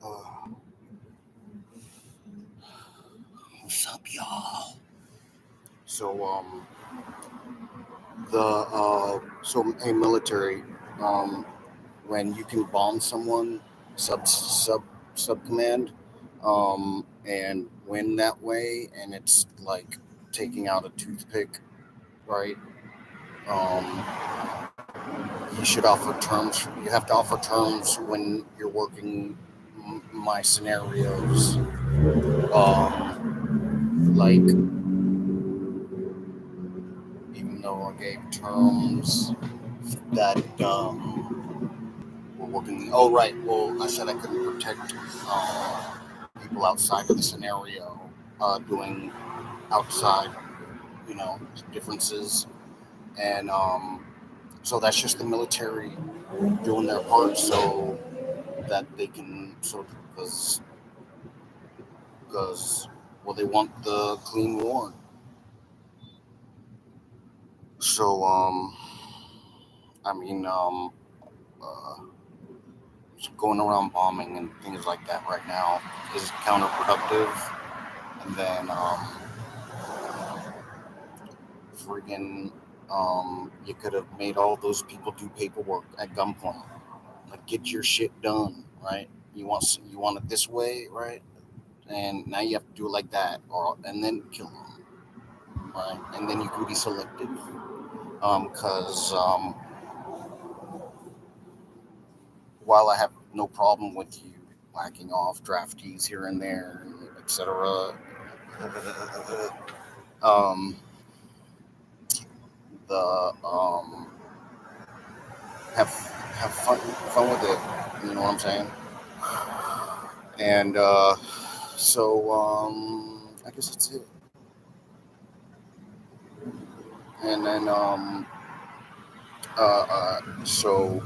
Uh, what's up, y'all? So, a military, um, when you can bomb someone, sub command, and win that way, and it's like taking out a toothpick, right? Um, you should offer terms. You have to offer terms when you're working my scenarios. Like, even though I gave terms that were working. Oh, right. Well, I said I couldn't protect people outside of the scenario, doing outside, differences, and so that's just the military doing their part, so that they can, so because well, they want the clean war. So I mean, uh, going around bombing and things like that right now is counterproductive. And then friggin' you could have made all those people do paperwork at gunpoint. Like, get your shit done, right? You want it this way, right? And now you have to do it like that, or and then kill them, right? And then you can be selective, because while I have no problem with you whacking off draftees here and there, etc., um, the have fun with it. You know what I'm saying? And so I guess that's it. And then so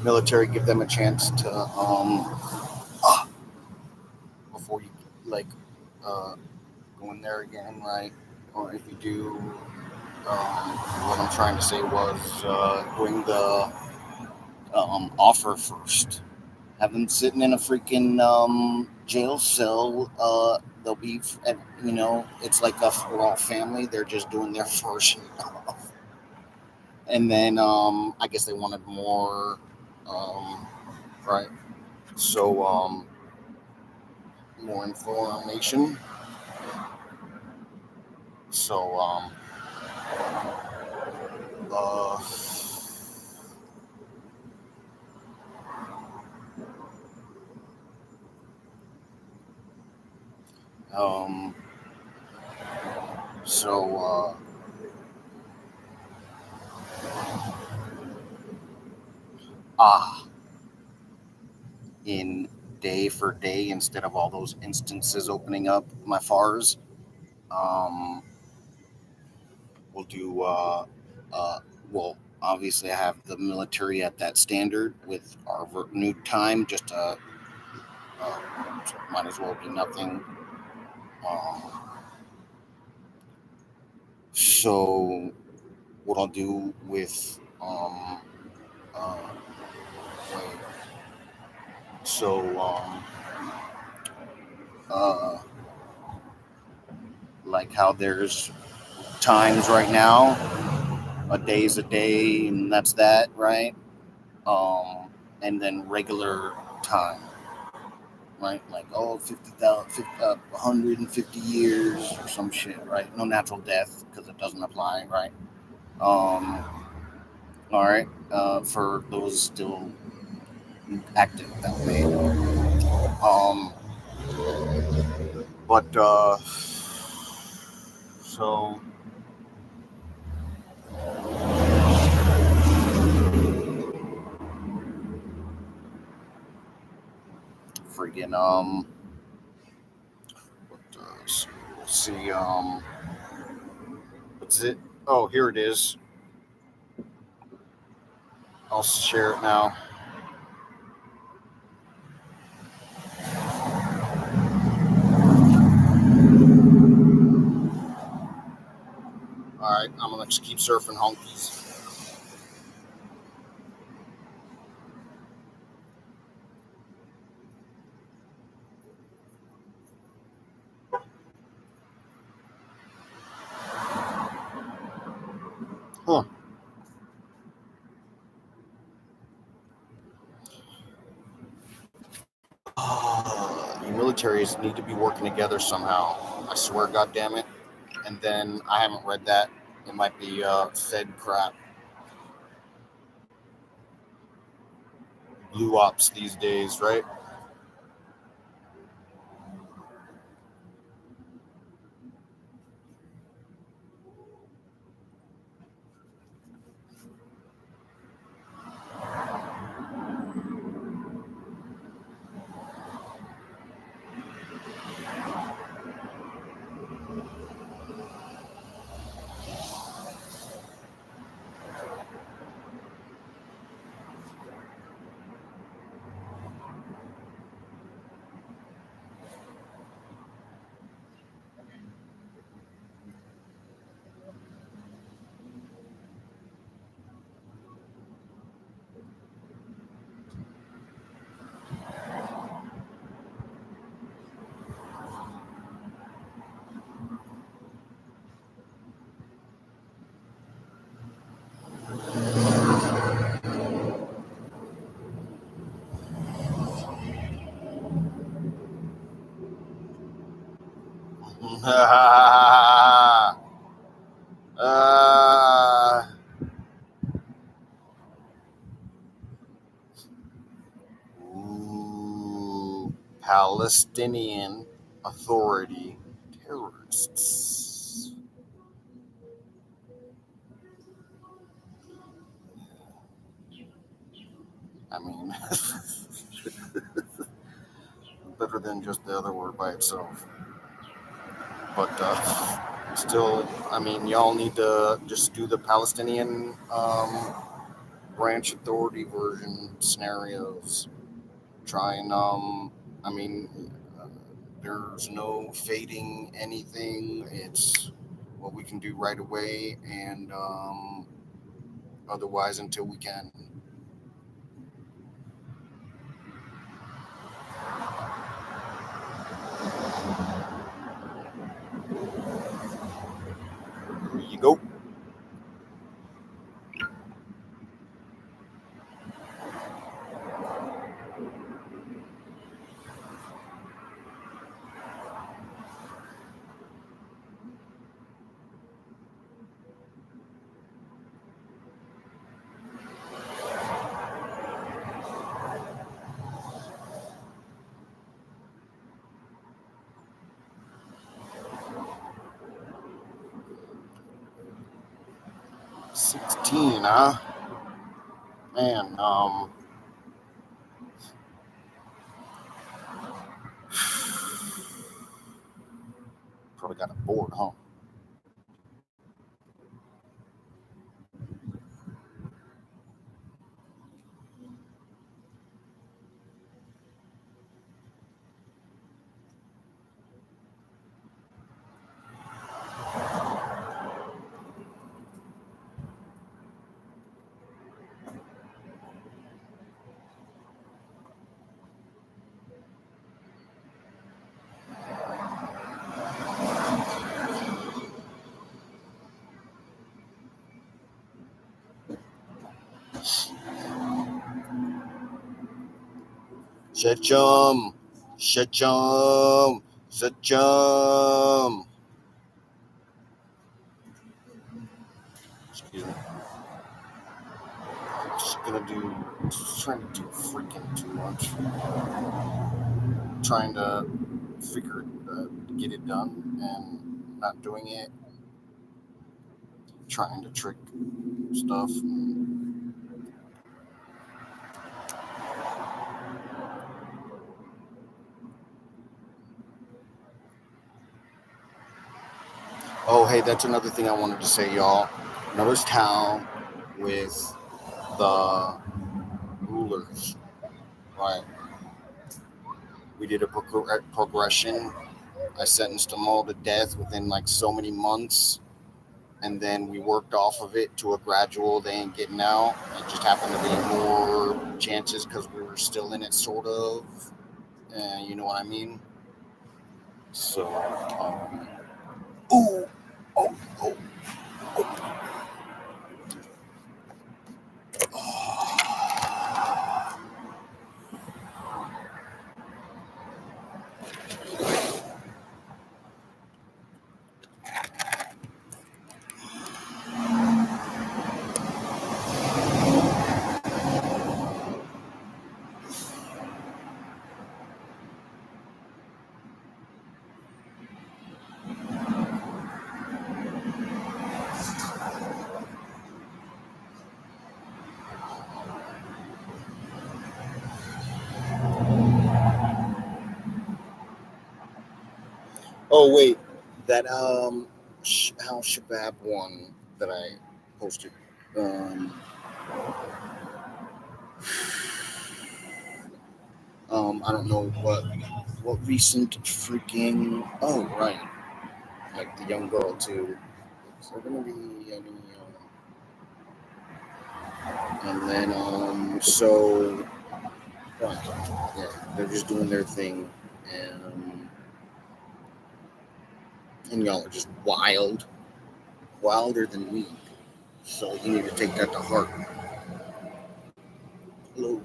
military, give them a chance to before you like uh, go in there again, right? Or if you do, what I'm trying to say was doing the offer first. Have them sitting in a freaking jail cell. They'll be, it's like we're all family. They're just doing their first, and then I guess they wanted more, right? So more information. So uh, um, so ah, in day for day, instead of all those instances opening up my FARs, um, we'll do uh, well. Obviously, I have the military at that standard with our new time. Just uh, might as well be nothing. Um, so what I'll do with uh, wait, so uh, like how there's times right now, a day's a day, and that's that, right? Um, and then regular time, right? Like, 50,000, 150 years or some shit, right? No natural death because it doesn't apply, right? Um, all right, for those still active that way. Um, but so freaking what we'll see what's it? Oh, here it is. I'll share it now. All right, I'm gonna just keep surfing honkies. militaries need to be working together somehow. I swear, goddamn it. And then I haven't read that. It might be Fed crap. Blue ops these days, right? Palestinian Authority terrorists. I mean, better than just the other word by itself. But still, I mean, y'all need to just do the Palestinian branch authority version scenarios. Try and, I mean, there's no fading anything. It's what we can do right away, and otherwise until we can. Here you go. $16, huh? Man, probably got a board, huh? Shechum. Shechum. Shechum. Excuse me. Just trying to do freaking too much. Trying to get it done and not doing it. Trying to trick stuff. Oh, hey, that's another thing I wanted to say, y'all. Noticed how with the rulers, right? We did a progression. I sentenced them all to death within like so many months. And then we worked off of it to a gradual, they ain't getting out. It just happened to be more chances because we were still in it, sort of. You know what I mean? So, ooh, oh, oh, oh. Oh wait, that Al Shabab one that I posted. Um, I don't know what recent freaking. Oh right, like the young girl too. Is there gonna be any? And then so right, yeah, they're just doing their thing, and and y'all are just wild, wilder than me. So you need to take that to heart. Hello.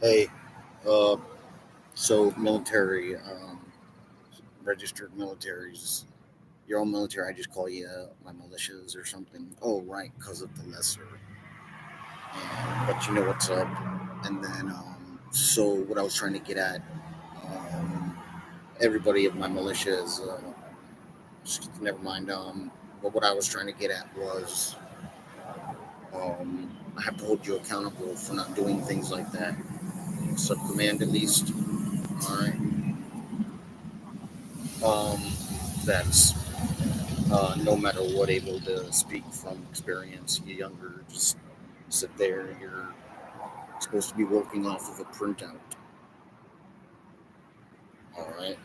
Hey, uh, so military, registered militaries. You're all military. I just call you my militias or something. Oh, right, because of the lesser. But you know what's up. And then, so what I was trying to get at, um, everybody of my militia is, never mind. But what I was trying to get at was, I have to hold you accountable for not doing things like that. Sub command, at least. All right. Um, that's no matter what, able to speak from experience. You're younger, just sit there. You're supposed to be working off of a printout. All right.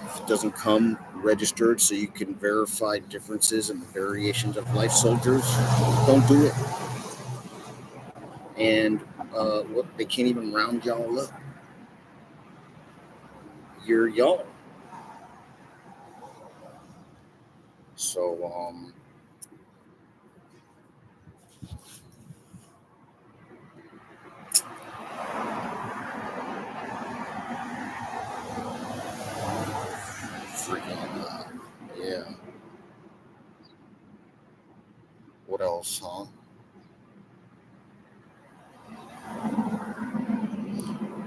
If it doesn't come registered so you can verify differences and the variations of life soldiers, don't do it. And what they can't even round y'all up. You're y'all. So freaking yeah. What else, huh?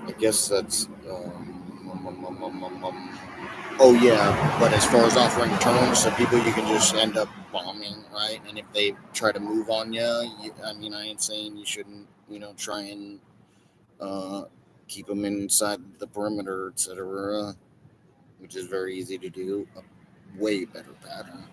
I guess that's oh yeah, but as far as offering terms to people, you can just end up bombing, right? And if they try to move on you, I mean, I ain't saying you shouldn't, try and uh, keep them inside the perimeter, etc., which is very easy to do. A way better pattern.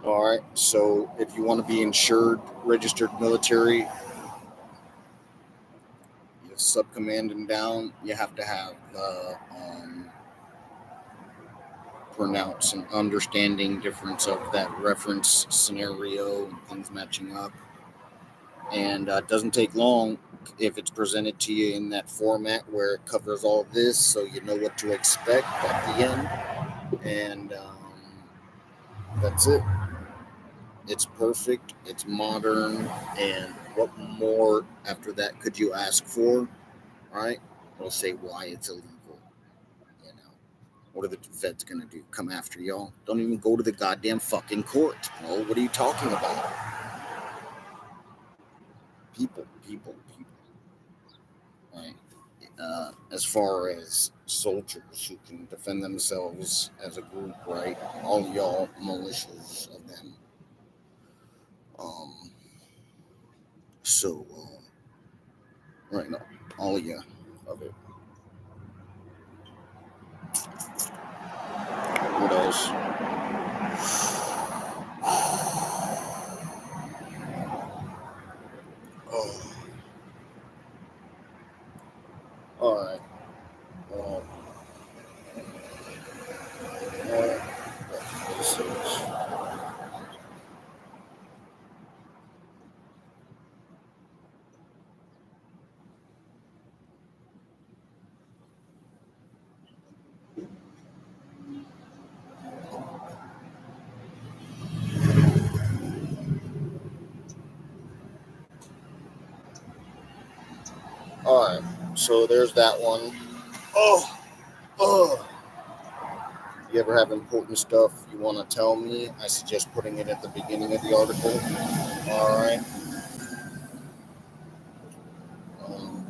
All right. So if you want to be insured, registered military, sub command and down, you have to have pronounce and understanding difference of that reference scenario and things matching up. And it doesn't take long if it's presented to you in that format where it covers all this, so you know what to expect at the end. And that's it. It's perfect. It's modern. And what more after that could you ask for? Right? It'll say why it's illegal. You know, what are the feds gonna do? Come after y'all? Don't even go to the goddamn fucking court, bro. What are you talking about? People, people, people. Right? As far as soldiers who can defend themselves as a group, right? All y'all militias of them. Um, so, right now, all of you of it. this. Oh. All right. This is. All right. So there's that one. Oh. You ever have important stuff you want to tell me? I suggest putting it at the beginning of the article. All right.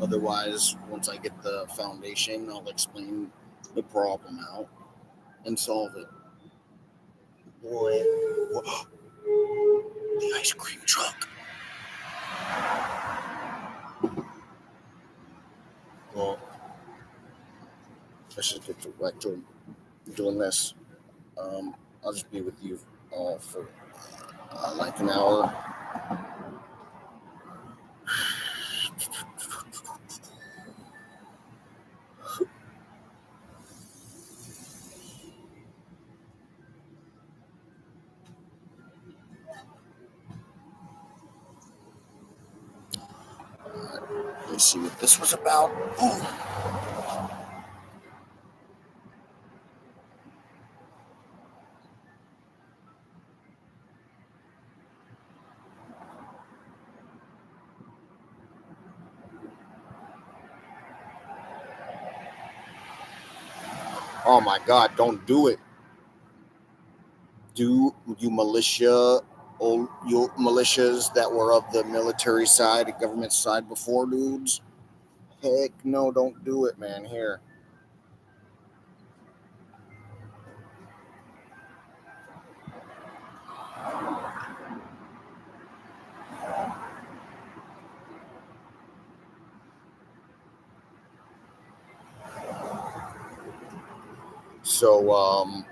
Otherwise, once I get the foundation, I'll explain the problem out and solve it. Boy, the ice cream truck. Well, I should get right to doing this. I'll just be with you for like an hour. Let me see what this was about. Oh my God, don't do it. Do you militia, you militias that were of the military side, the government side before, dudes? Heck no, don't do it, man. Here. So, well,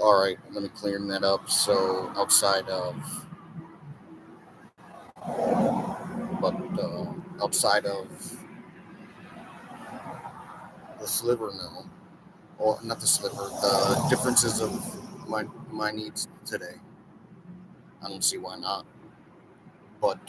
all right, let me clear that up. So, outside of the sliver now, or not the sliver, the differences of my needs today. I don't see why not. But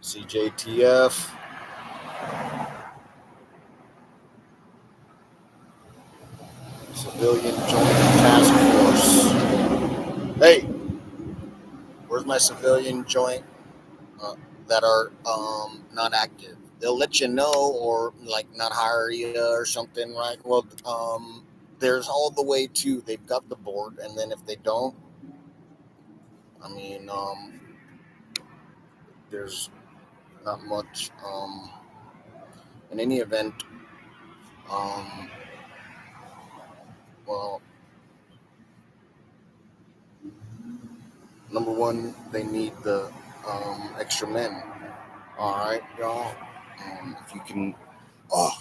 CJTF. Civilian Joint Task Force. Hey, where's my civilian joint that are not active? They'll let you know, or like not hire you or something, right? Well, there's all the way to they've got the board, and then if they don't, I mean, there's not much. In any event, well, number one, they need the extra men. All right, y'all. If you can,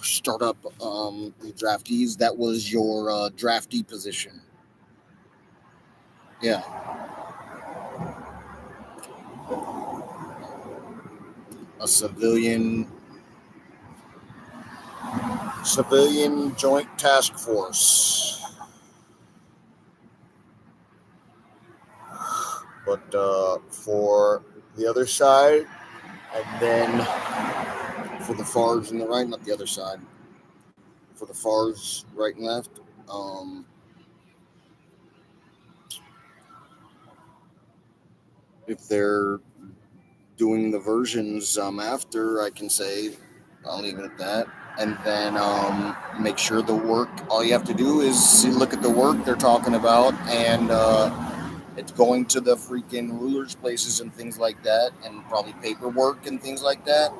start up the draftees. That was your draftee position. Yeah. A civilian joint task force. But for the other side, and then for the FARs and the right, not the other side, for the FARs right and left, if they're doing the versions after, I can say, I'll leave it at that. And then make sure the work, all you have to do is look at the work they're talking about and It's going to the freaking rulers places and things like that, and probably paperwork and things like that.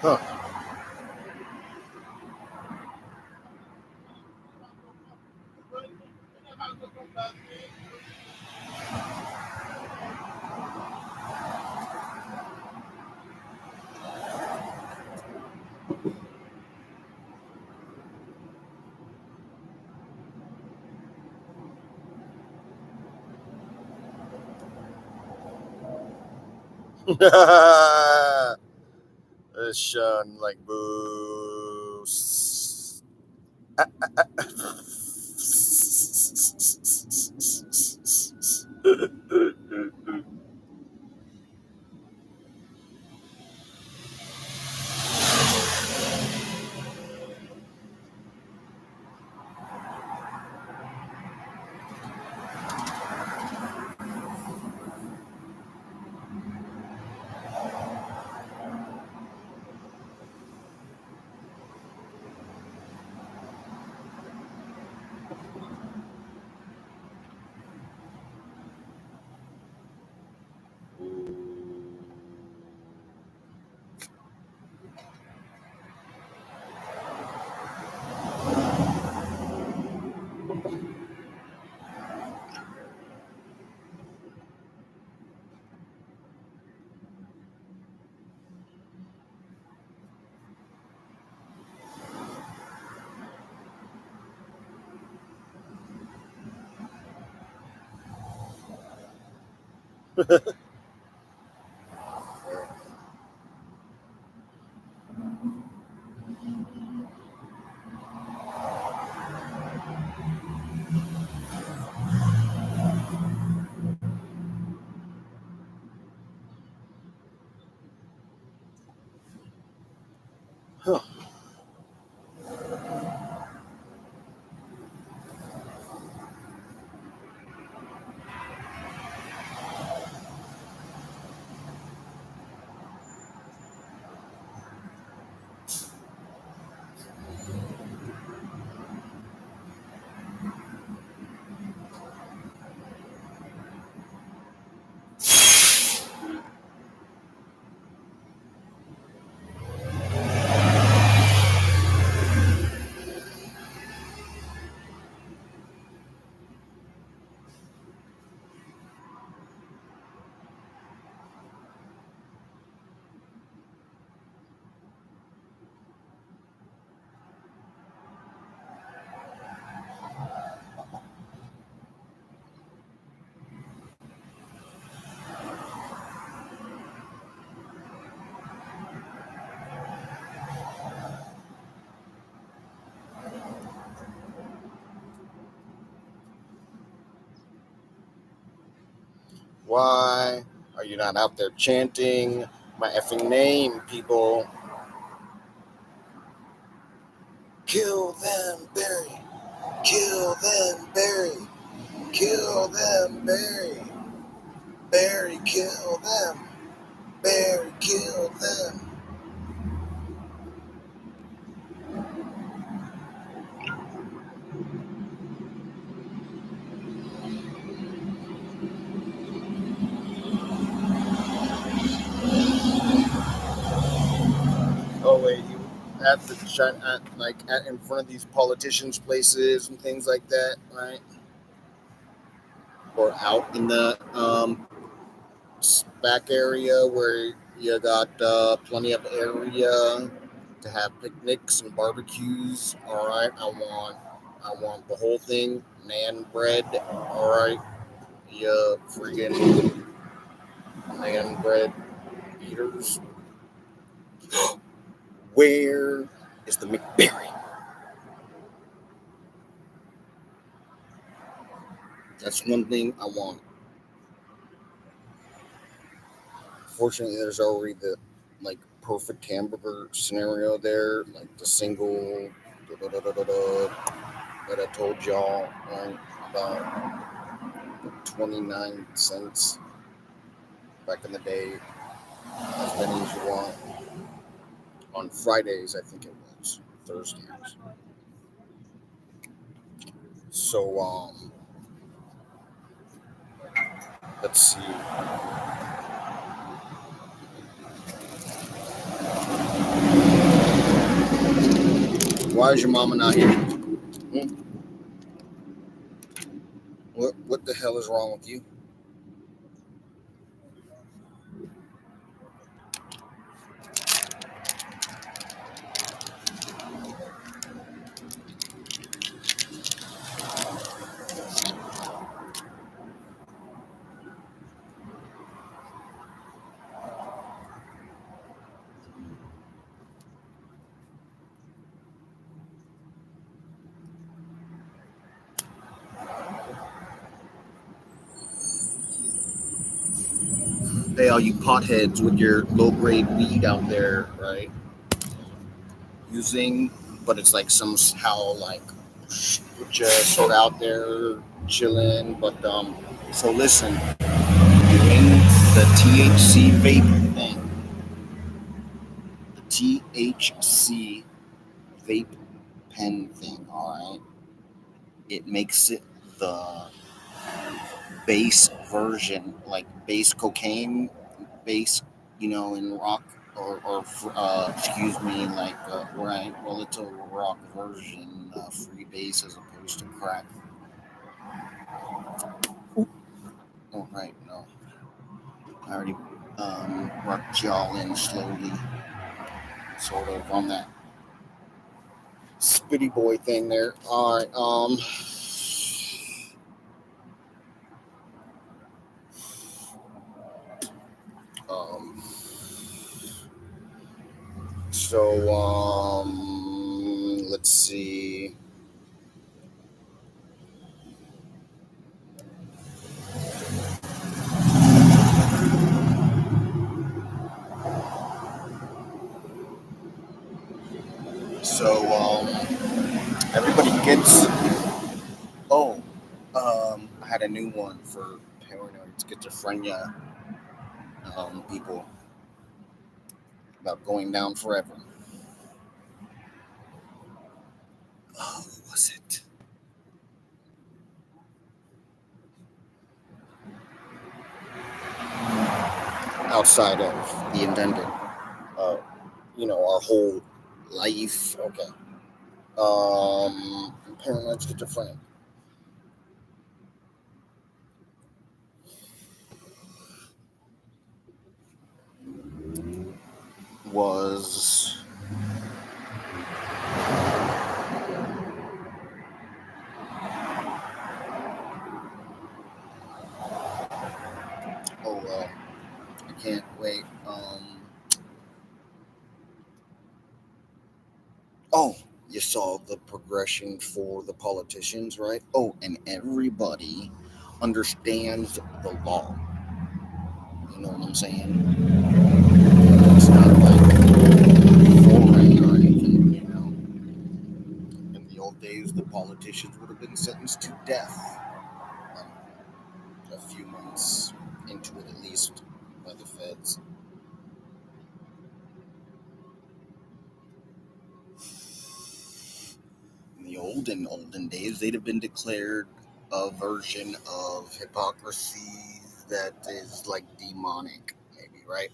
Huh. Sean like boost. Huh. Why are you not out there chanting my effing name, people? Kill them, Barry. Kill them, Barry. Kill them, Barry. Barry, kill them. Barry, kill them. Oh wait, you at the in front of these politicians' places and things like that, right? Or out in the back area where you got plenty of area to have picnics and barbecues. All right, I want the whole thing, naan bread. All right, you friggin' naan bread eaters. Where is the McBerry? That's one thing I want. Fortunately, there's already the perfect hamburger scenario there, like the single that I told y'all, right, about 29 cents back in the day, as many as you want. On Fridays, I think it was Thursdays. So let's see. Why is your mama not here? What the hell is wrong with you? Hey, all you potheads with your low-grade weed out there, right? Using, but it's like somehow just sort of out there chilling. But so listen, doing the THC vape thing, the THC vape pen thing. All right, it makes it the base version, like base cocaine, base, in rock, or excuse me, right. Well, it's a rock version, free base as opposed to crack. Oh, right, no, I already rocked y'all in slowly, sort of on that spitty boy thing there. All right, um, so let's see. So everybody gets. Oh, I had a new one for paranoid schizophrenia people about going down forever. Oh, what was it? Outside of the intended, uh, our whole life. Okay. Paranoid schizophrenia was. Oh well, I can't wait. Oh, you saw the progression for the politicians, right? Oh, and everybody understands the law. You know what I'm saying? It's not like foreign or anything, the politicians would have been sentenced to death a few months into it, at least by the feds. In the olden days, they'd have been declared a version of hypocrisy that is like demonic, maybe, right?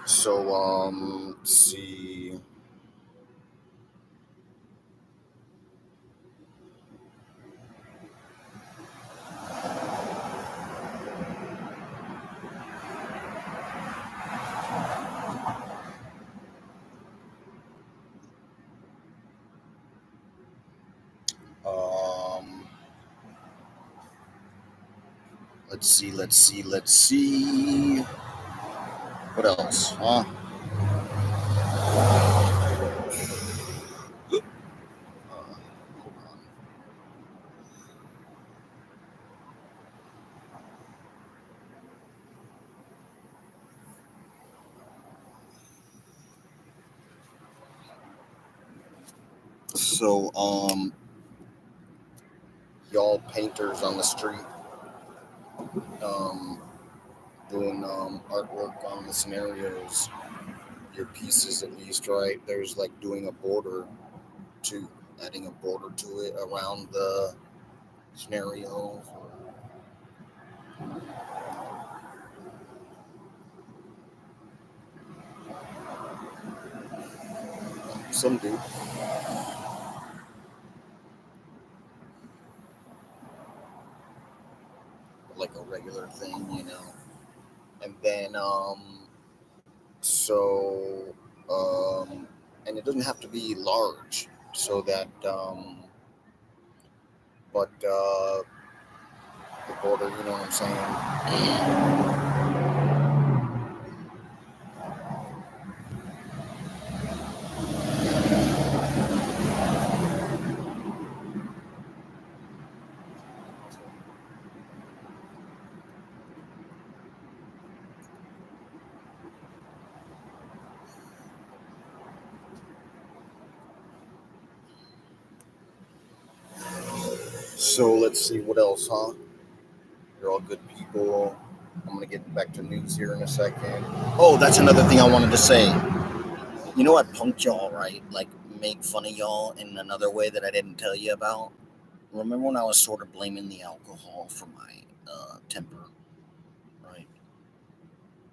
So, let's see. Um, let's see. What else? Huh? Hold on. So, y'all painters on the street, um, doing artwork on the scenarios, your pieces at least, right? There's like doing a border to adding a border to it around the scenario. Some do, like a regular thing, you know. And then so and it doesn't have to be large, so that but the border, you know what I'm saying? So let's see what else, huh? You're all good people. I'm gonna get back to news here in a second. Oh, that's another thing I wanted to say. You know, I punked y'all, right? Like, make fun of y'all in another way that I didn't tell you about. Remember when I was sort of blaming the alcohol for my temper, right?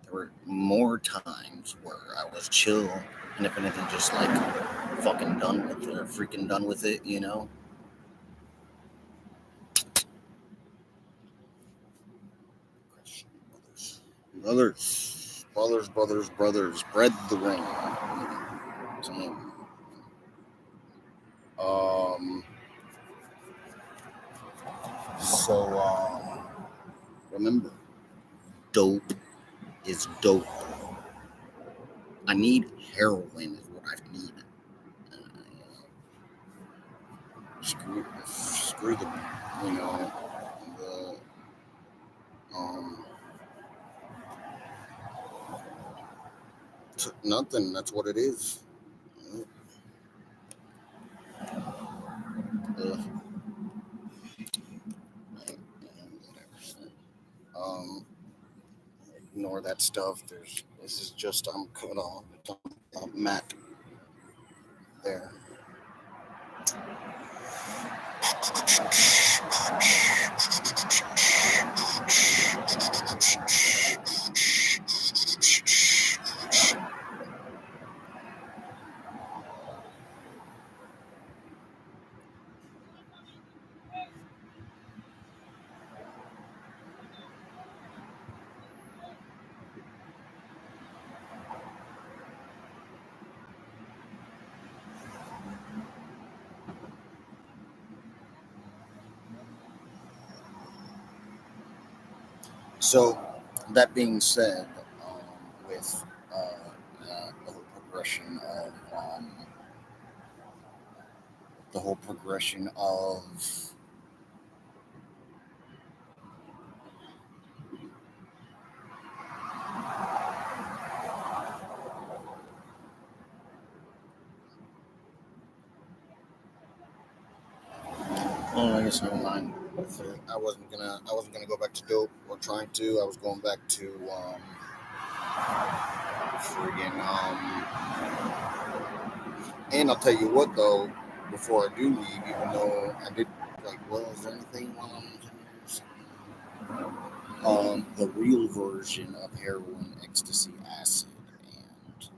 There were more times where I was chill, and if anything, just like fucking done with it, or freaking done with it, you know? Brothers, bread the ring. Damn. Um, so, remember, dope is dope. I need heroin, is what I need. Screw the, you know, the, um, nothing. That's what it is. Uh, um, ignore that stuff. This is just, I'm cut off. Matt there. So that being said, with the whole progression of the whole progression of oh, I guess never mind. I wasn't gonna go back to dope or trying to. I was going back to friggin' and I'll tell you what though, before I do leave, even though I did like, well, is there anything while I'm the real version of heroin, ecstasy, acid, and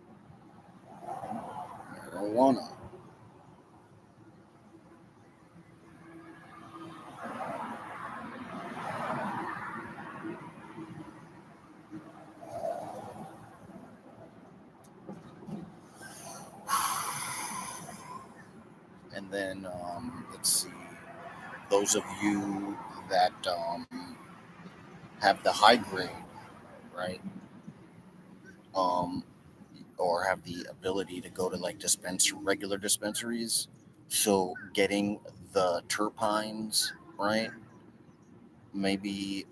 marijuana. And then let's see, those of you that have the high grade, right? Um, or have the ability to go to like regular dispensaries. So getting the terpenes, right? Maybe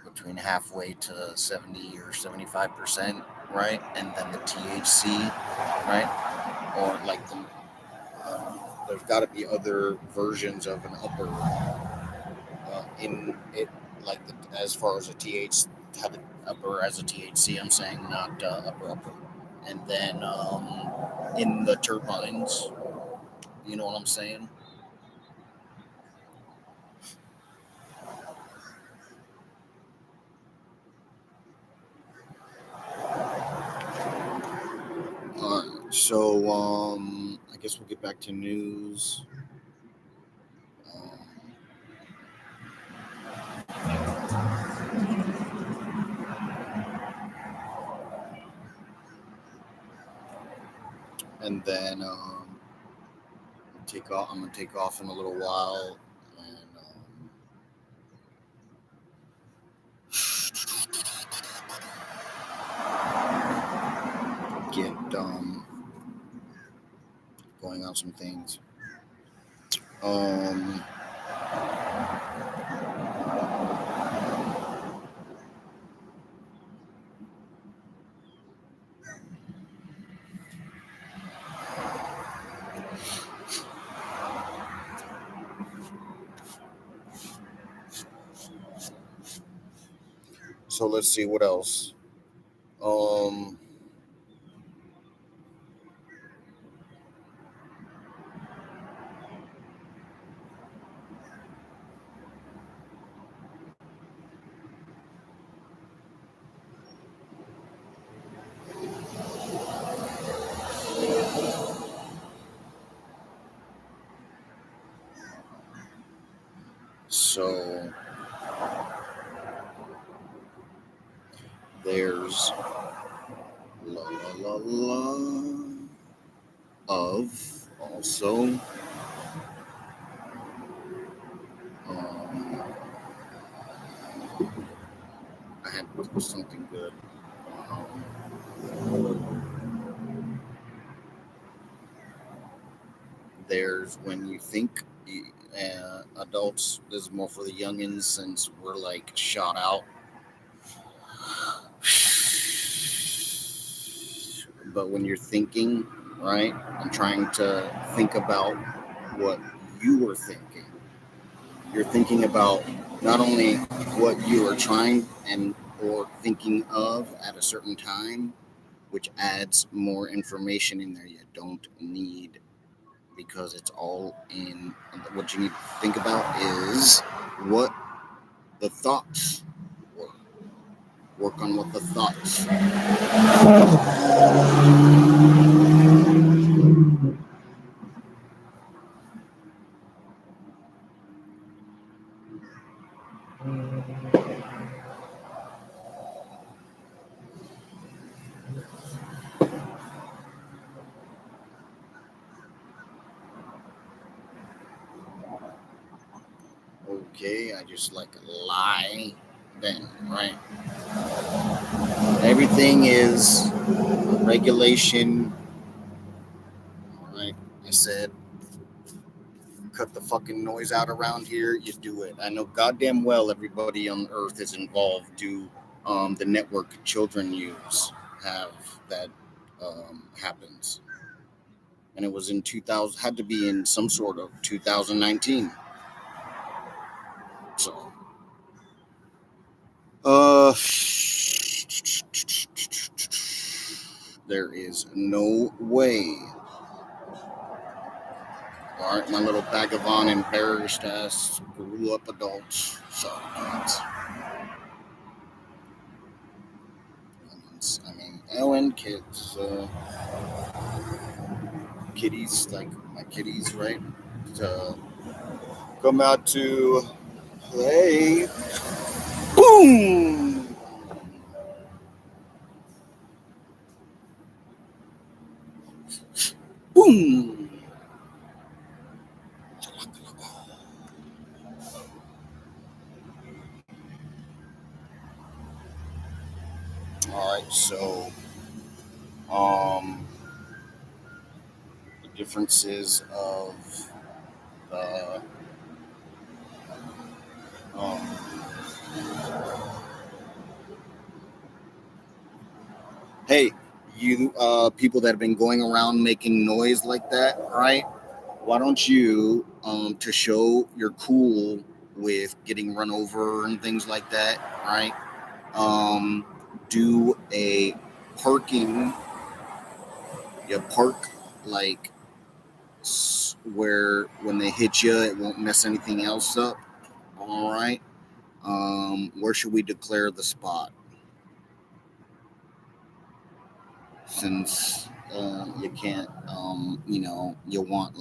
between halfway to 70 or 75%, right? And then the THC, right? Or like there's got to be other versions of an upper in it, like as far as a have it upper as a THC. I'm saying not upper. And then in the turbines, you know what I'm saying? So I guess we'll get back to news. Um, and then take off. I'm gonna take off in a little while and get going on some things. Um, so let's see what else. Um, so there's la la la la of also um, I had something good. Um, there's when you think adults, this is more for the youngins since we're like shot out. But when you're thinking, right, and trying to think about what you were thinking, you're thinking about not only what you are trying and or thinking of at a certain time, which adds more information in there you don't need because it's all in. What you need to think about is what the thoughts were. Work on what the thoughts. Okay, I just like lie. then, right? Everything is regulation, right? I said, cut the fucking noise out around here. You do it. I know goddamn well everybody on Earth is involved. Do the network children use have that happens? And it was in 2000. Had to be in some sort of 2019. So, there is no way. All right, my little vagabond embarrassed ass grew up adults. Sorry, kids. I mean, and kids, kitties, like my kitties, right? Come out to play. Boom! Boom! All right, so the differences of the um, hey, you people that have been going around making noise like that, right? Why don't you, to show you're cool with getting run over and things like that, right? Um, do a parking. You park like where when they hit you, it won't mess anything else up. All right. Where should we declare the spot? Since you can't, you want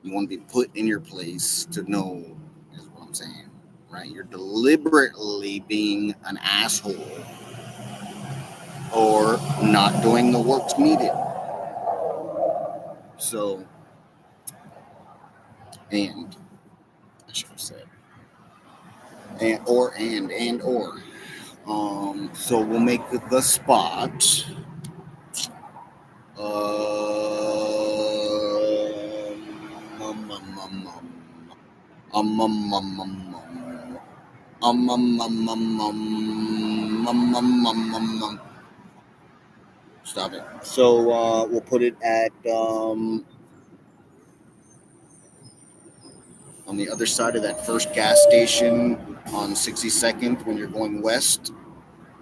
you want to be put in your place to know, is what I'm saying, right? You're deliberately being an asshole or not doing the work needed. So, and I should have said, and or. So we'll make the spot. Um, um, um, um, um, um, um, Stop it. So we'll put it at on the other side of that first gas station on 62nd when you're going west.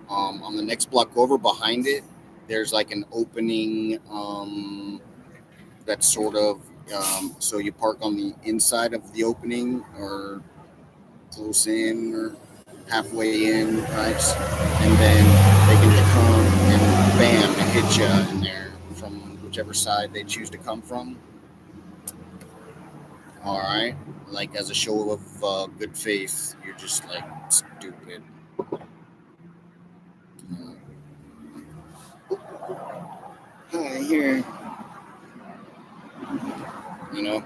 On the next block over behind it, there's like an opening that's sort of so you park on the inside of the opening or close in or halfway in, right? And then they can just come and bam and hit you in there from whichever side they choose to come from. All right, like as a show of good faith, you're just like stupid. Hi, here. You know.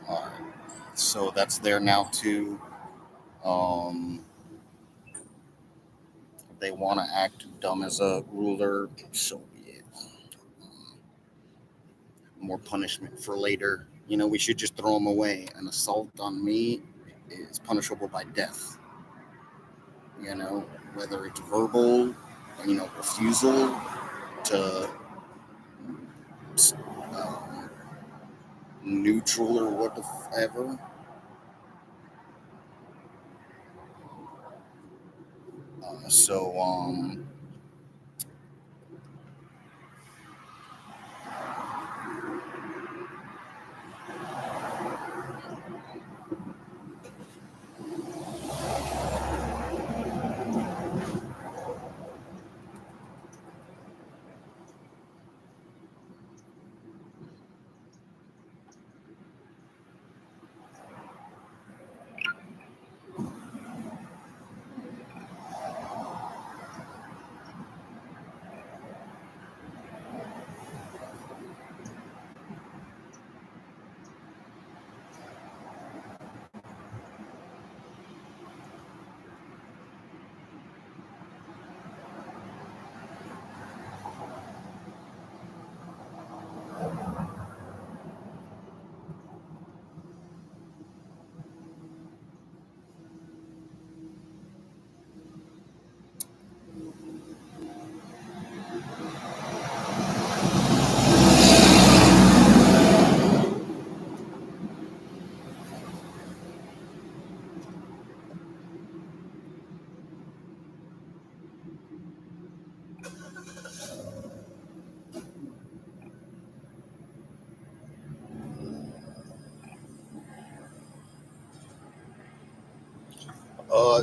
All right. So that's there now too. Um, if they want to act dumb as a ruler, so be it. More punishment for later. We should just throw them away. An assault on me is punishable by death. Whether it's verbal, refusal to um, neutral or whatever. So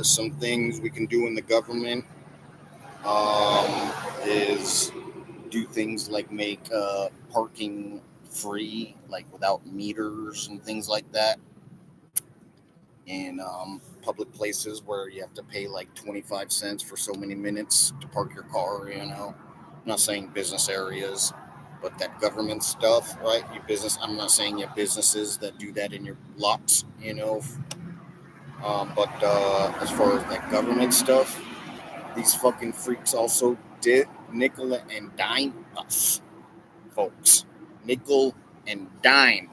Some things we can do in the government is do things like make parking free, like without meters and things like that, in public places where you have to pay like 25 cents for so many minutes to park your car. I'm not saying business areas, but that government stuff, right? Your business. I'm not saying you have businesses that do that in your lots, but as far as that government stuff, these fucking freaks also did nickel and dime us, folks. Nickel and dime.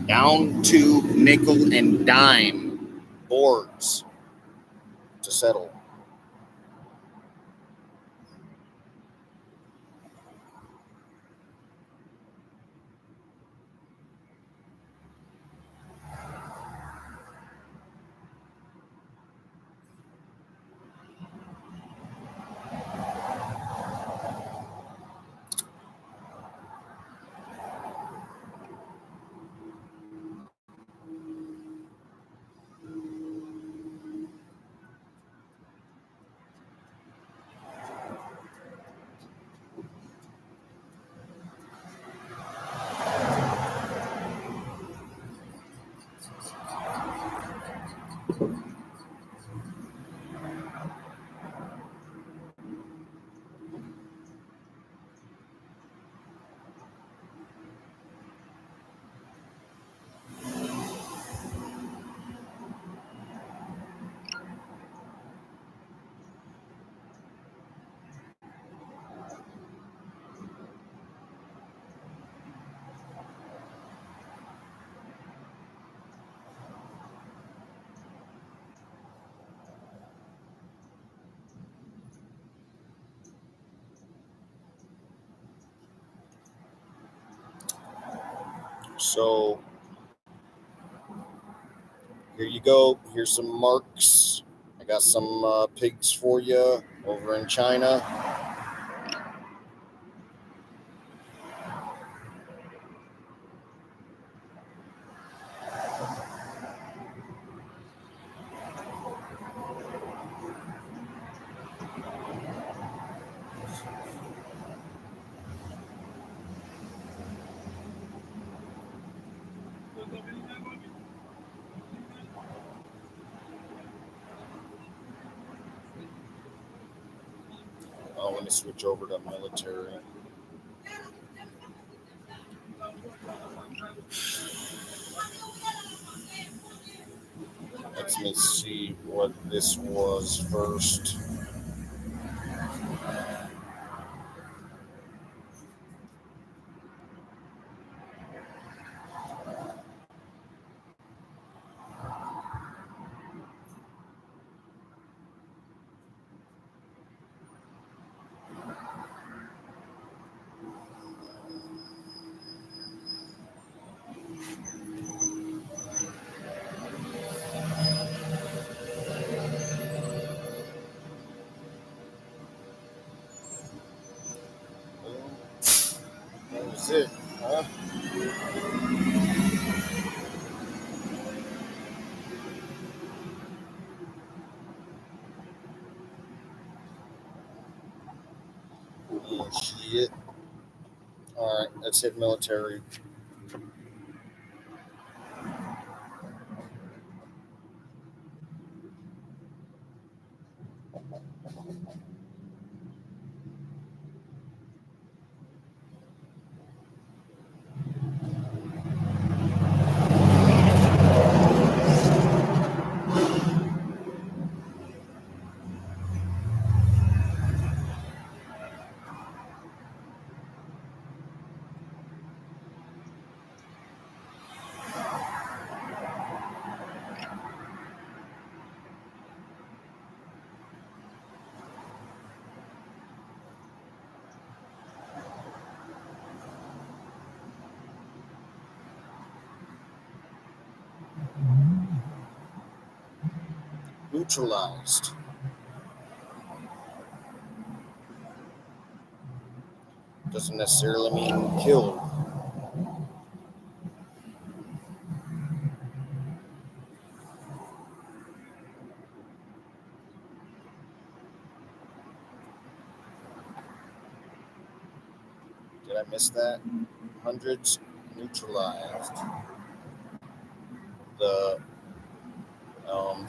Down to nickel and dime boards to settle. So here you go. Here's some marks. I got some pigs for you over in China. Oh, let me switch over to military. Let me see what this was first. That was it, huh? Oh, shit. All right, let's hit military. Neutralized. Doesn't necessarily mean killed. Did I miss that? Hundreds neutralized. The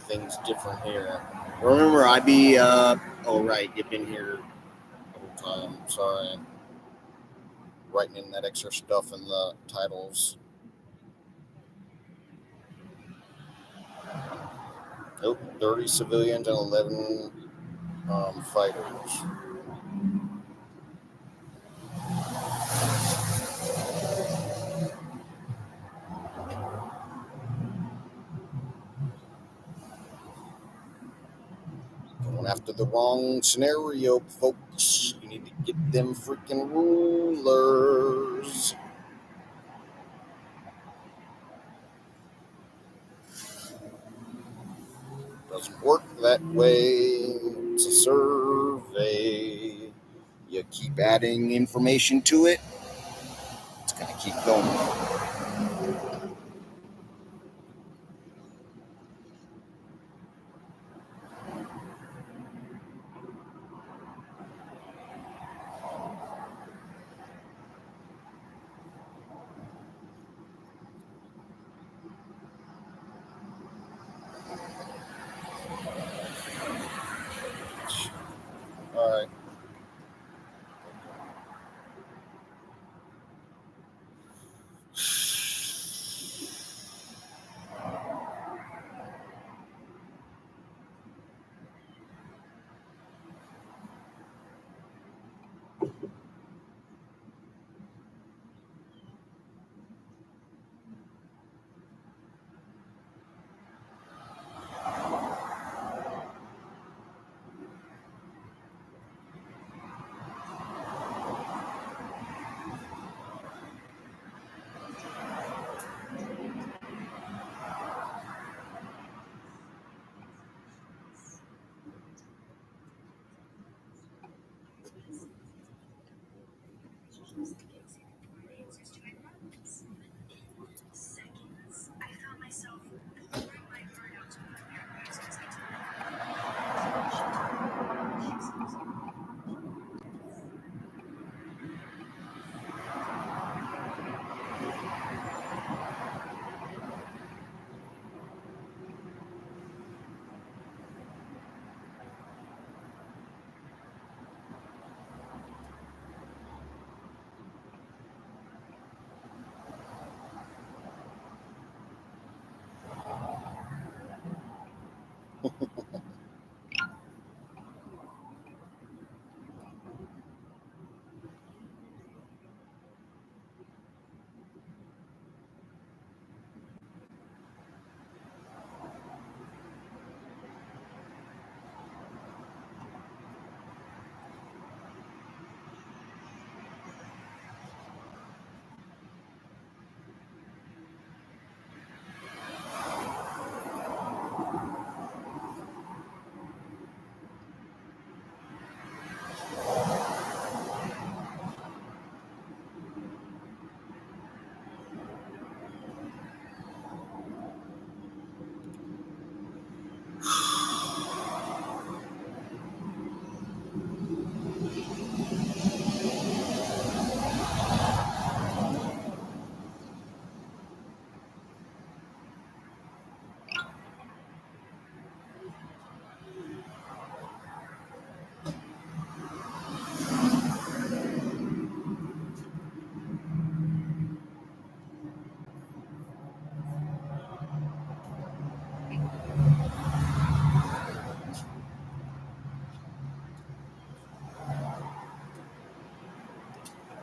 thing's different here. Remember, oh, right, you've been here the whole time. Sorry. Writing in that extra stuff in the titles. Nope, 30 civilians and 11 fighters. Going after the wrong scenario, folks. You need to get them freaking rulers. Doesn't work that way. It's a survey. You keep adding information to it, it's going to keep going. All right.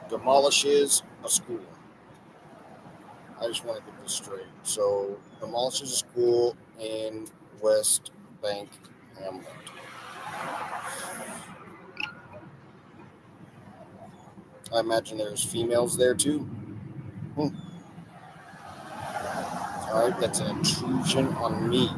Demolishes a school. I just want to get this straight. So, demolishes a school in West Bank Hamlet. I imagine there's females there too. All right, that's an intrusion on me.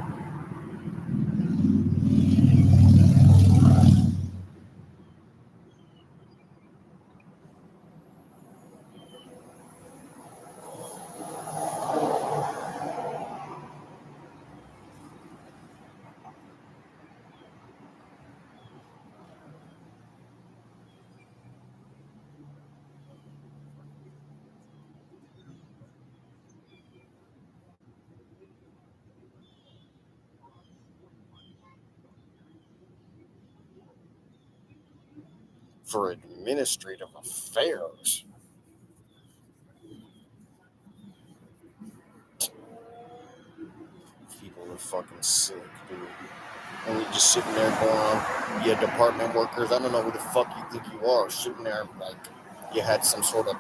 for administrative affairs. People are fucking sick, dude. And you're just sitting there going, yeah, department workers, I don't know who the fuck you think you are, sitting there like you had some sort of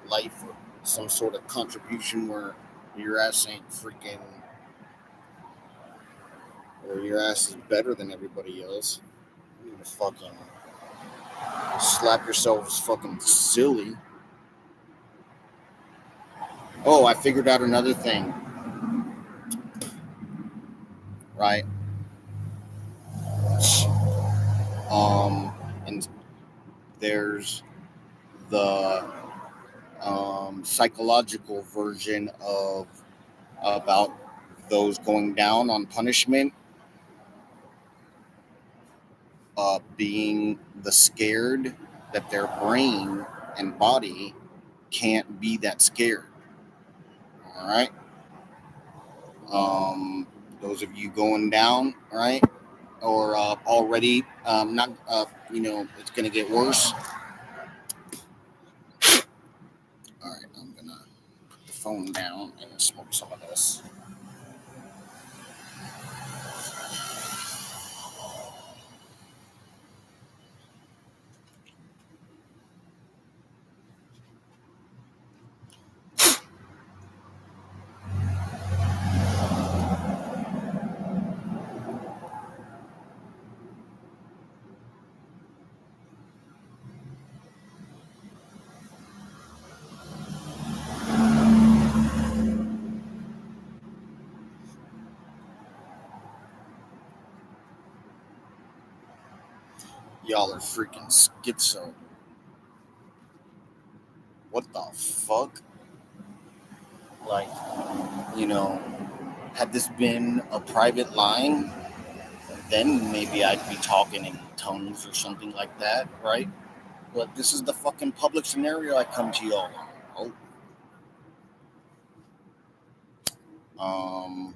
life or some sort of contribution where your ass ain't freaking, or your ass is better than everybody else. You need to fucking slap yourselves fucking silly. Oh, I figured out another thing. Right? And there's the psychological version of about those going down on punishment, being the scared that their brain and body can't be that scared. All right. Those of you going down, right, or already not, it's gonna get worse. All right, I'm gonna put the phone down and smoke some of this. Y'all are freaking schizo. What the fuck? Like, had this been a private line, then maybe I'd be talking in tongues or something like that, right? But this is the fucking public scenario I come to y'all on.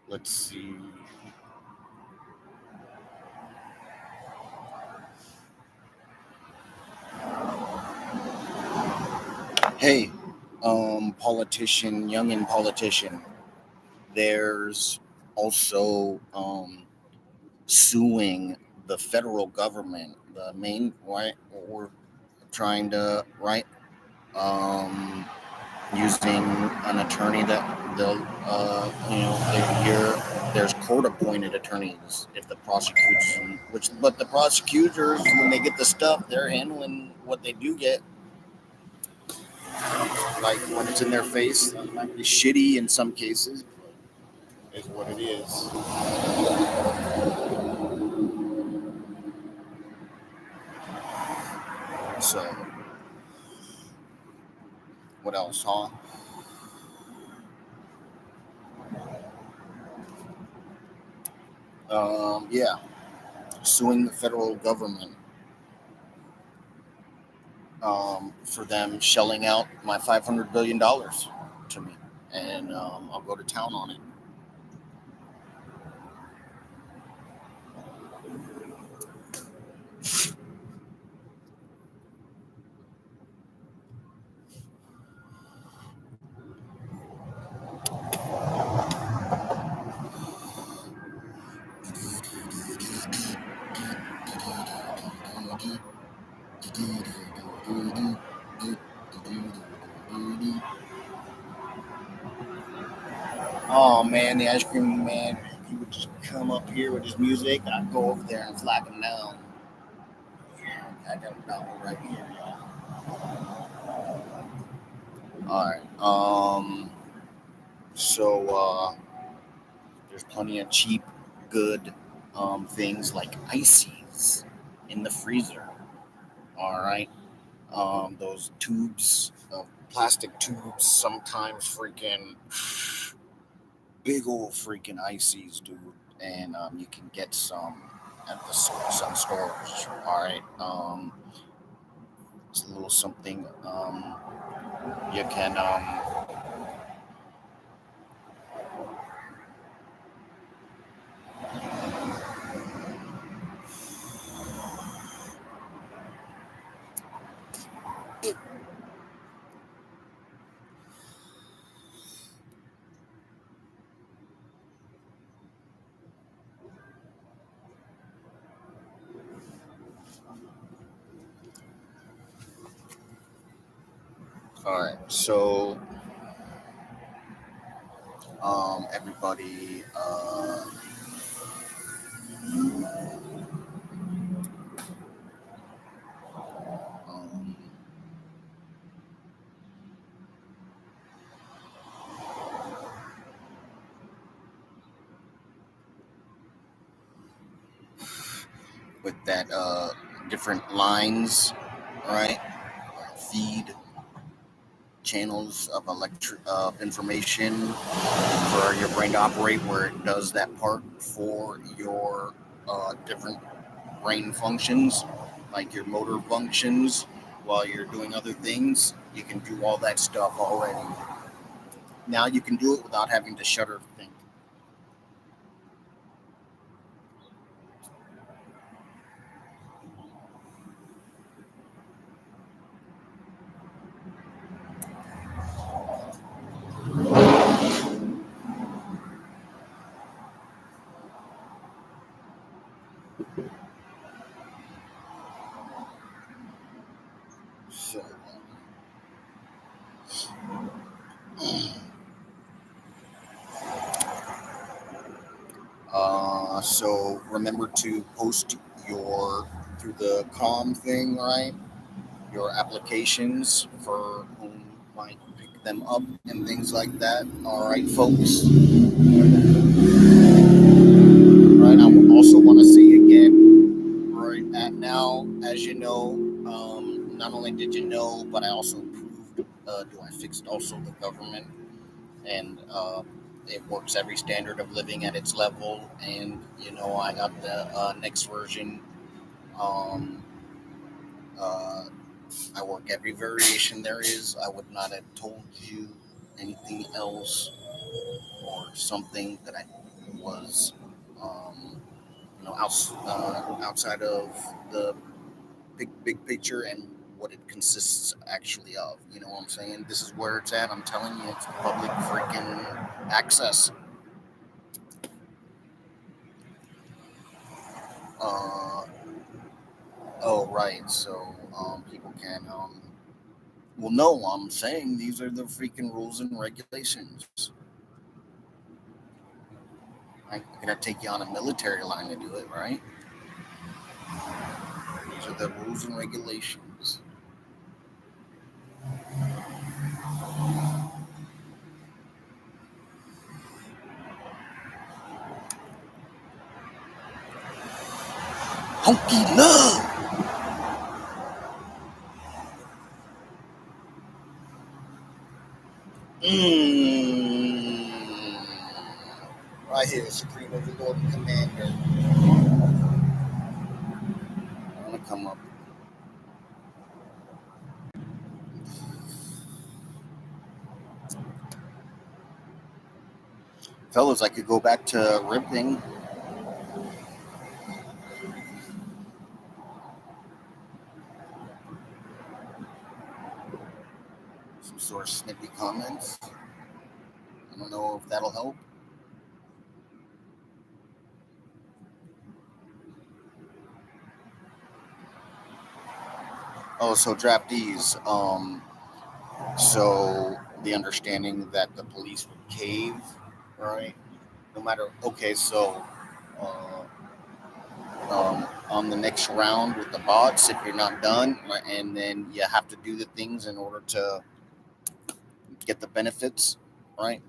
Let's see. Hey, politician, youngin' politician. There's also suing the federal government. The main, right? We're trying to, right? Using an attorney that they'll, there's court-appointed attorneys if the prosecution, but the prosecutors, when they get the stuff, they're handling what they do get. Like when it's in their face, it might be shitty in some cases, but is what it is. So, what else, huh? Yeah, suing the federal government for them shelling out my $500 billion to me, and I'll go to town on it. Oh man, the ice cream man, he would just come up here with his music. I'd go over there and flag him down. I got a dollar right here, y'all. All right. So there's plenty of cheap, good things like ices in the freezer. All right. Those tubes, plastic tubes, sometimes freaking big old freaking ices, dude. And you can get some at some stores. All right. It's a little something you can All right. So, everybody, um, with that, different lines, right? Feed channels of information for your brain to operate, where it does that part for your different brain functions, like your motor functions, while you're doing other things. You can do all that stuff already. Now you can do it without having to shudder to think. So, so remember to post your through the Calm thing, right? Your applications for whom might pick them up and things like that. All right, folks. Right. I also want to say again, right at now, as you know, not only did you know, but I also improved. I fixed also the government, and it works every standard of living at its level. And I got the next version. Um, uh, I work every variation there is. I would not have told you anything else or something that I was, um, outside of the big picture and what it consists actually of. You know what I'm saying? This is where it's at. I'm telling you, it's public freaking access. Uh, oh, right. So people can. Well, no, I'm saying these are the freaking rules and regulations. I'm gonna take you on a military line to do it, right? These are the rules and regulations. Honky love. Mmm. Right here, Supreme Overlord and Commander. I want to come up. Fellas, I could go back to ripping. Some sort of snippy comments. I don't know if that'll help. Oh, so draftees. So the understanding that the police would cave, right? No matter. Okay, so on the next round with the bots, if you're not done, right, and then you have to do the things in order to get the benefits, right?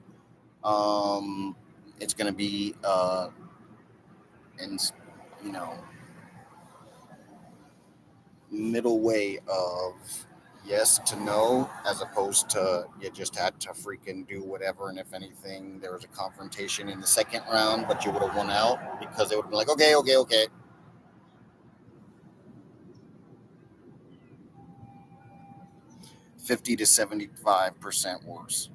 Um, it's going to be in you know middle way of yes to no, as opposed to you just had to freaking do whatever. And if anything, there was a confrontation in the second round, but you would have won out because they would have been like, okay, okay, okay. 50 to 75% worse,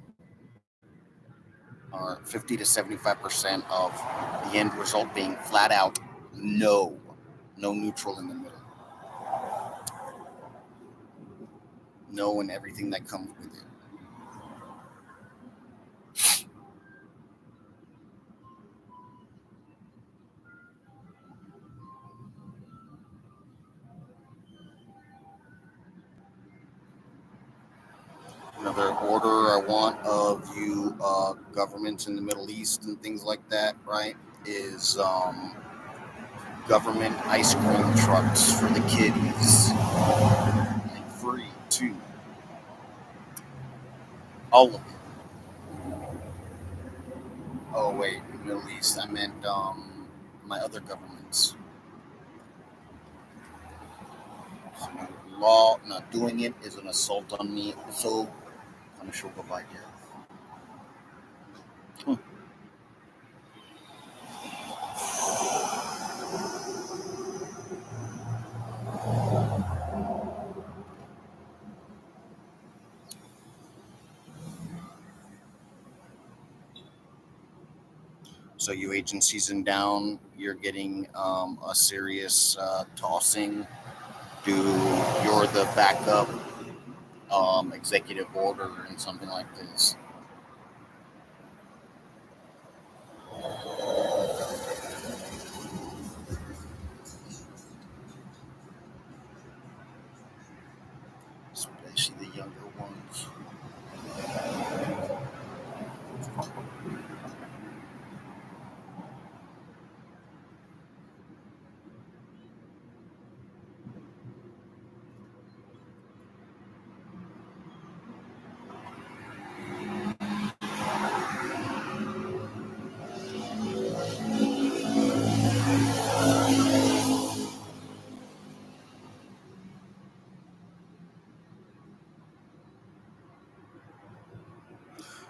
or 50 to 75% of the end result being flat out no, no neutral in the middle, no, and everything that comes with it. another order I want of you governments in the Middle East and things like that, right, is government ice cream trucks for the kiddies. And free, too. All of them. Oh, wait, Middle East. I meant my other governments. So, law, not doing it is an assault on me. So, punishable by death. So you agencies and down, you're getting a serious tossing. You're the backup executive order and something like this. Especially the younger ones.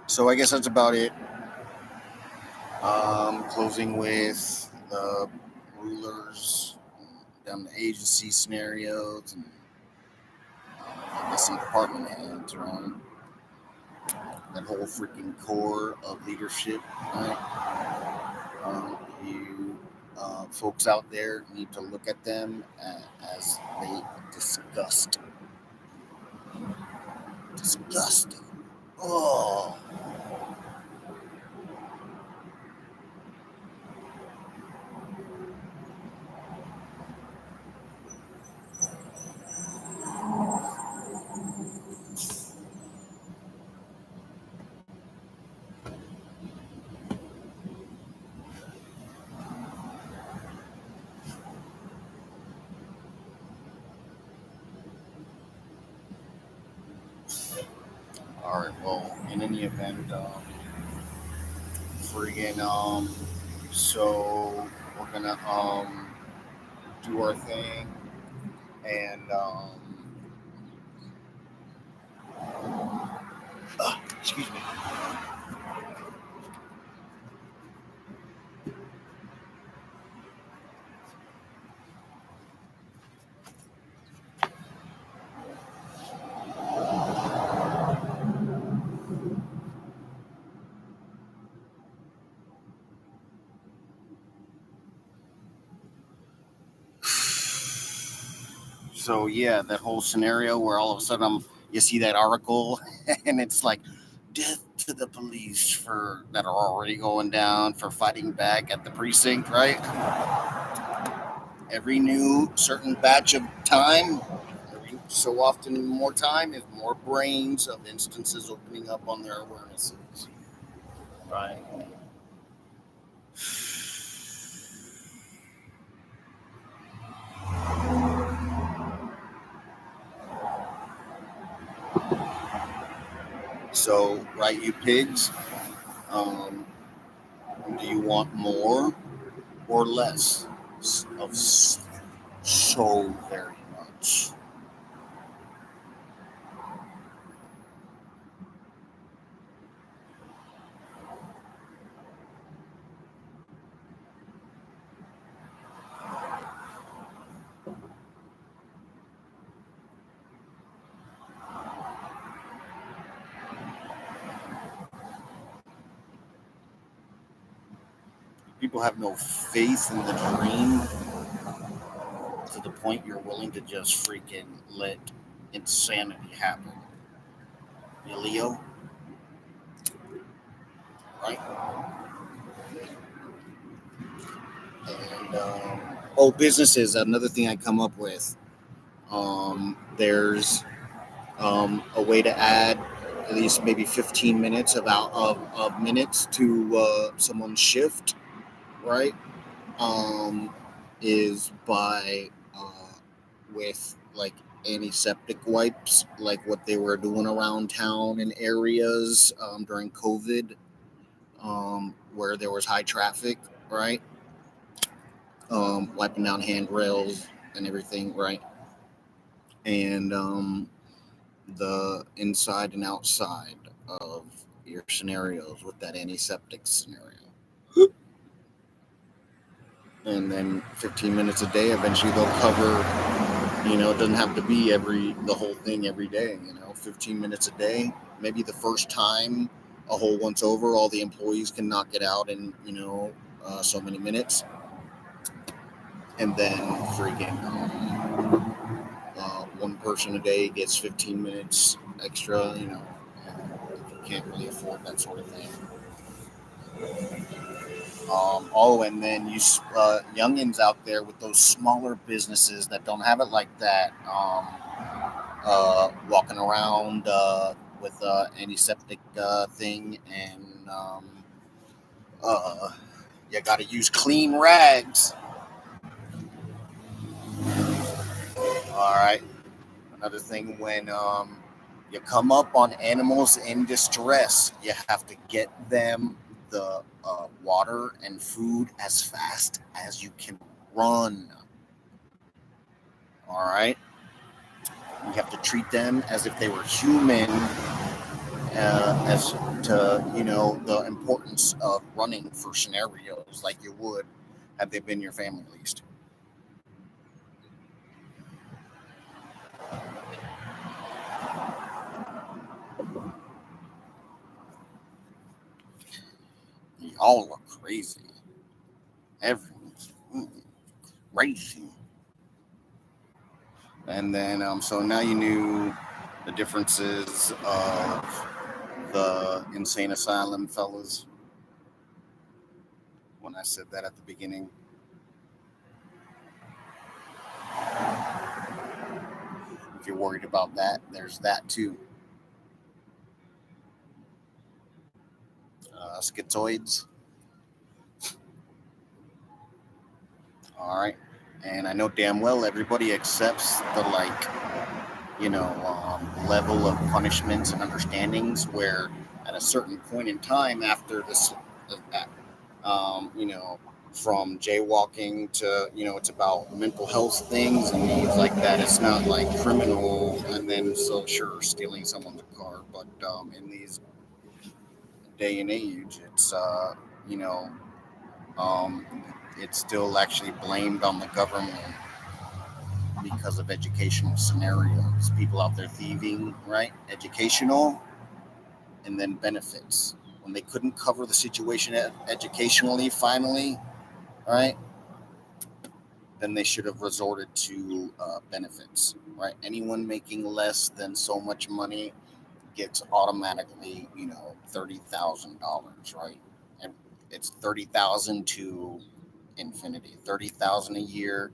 So I guess that's about it. Closing with the rulers, down the agency scenarios, and I guess some department heads, right? That whole freaking core of leadership, right? You folks out there need to look at them as they disgust. Disgusting. Oh. All right. Well, in any event, friggin' so we're gonna do our thing and excuse me. So yeah, that whole scenario where all of a sudden you see that article and it's like death to the police for that are already going down for fighting back at the precinct, right? Every new certain batch of time, every so often more time is more brains of instances opening up on their awarenesses, right? So, right, you pigs, um, do you want more or less of so very much? People have no faith in the dream to the point you're willing to just freaking let insanity happen. You Leo, right? And businesses. Another thing I come up with. There's a way to add at least maybe 15 minutes of minutes to someone's shift, right? Is by with like antiseptic wipes, like what they were doing around town in areas during COVID, where there was high traffic, right? Wiping down handrails and everything, right? And the inside and outside of your scenarios with that antiseptic scenario. And then 15 minutes a day, eventually they'll cover, it doesn't have to be the whole thing every day, 15 minutes a day. Maybe the first time a whole once over, all the employees can knock it out in, so many minutes. And then freaking one person a day gets 15 minutes extra, if you can't really afford that sort of thing. And then you youngins out there with those smaller businesses that don't have it like that, walking around with antiseptic thing, and you got to use clean rags. All right. Another thing, when you come up on animals in distress, you have to get them the water and food as fast as you can run. All right. You have to treat them as if they were human, as to, the importance of running for scenarios like you would had they been your family at least. Y'all look crazy. Everyone's crazy. And then, so now you knew the differences of the insane asylum fellas when I said that at the beginning. If you're worried about that, there's that too. Schizoids. All right. And I know damn well everybody accepts the level of punishments and understandings where at a certain point in time after this, from jaywalking to, it's about mental health things and needs like that. It's not like criminal, and then so sure, stealing someone's car. But in these day and age, it's, it's still actually blamed on the government because of educational scenarios. People out there thieving, right? Educational, and then benefits. When they couldn't cover the situation educationally, finally, right? Then they should have resorted to benefits, right? Anyone making less than so much money gets automatically, $30,000, right? And it's $30,000 to infinity. $30,000 a year.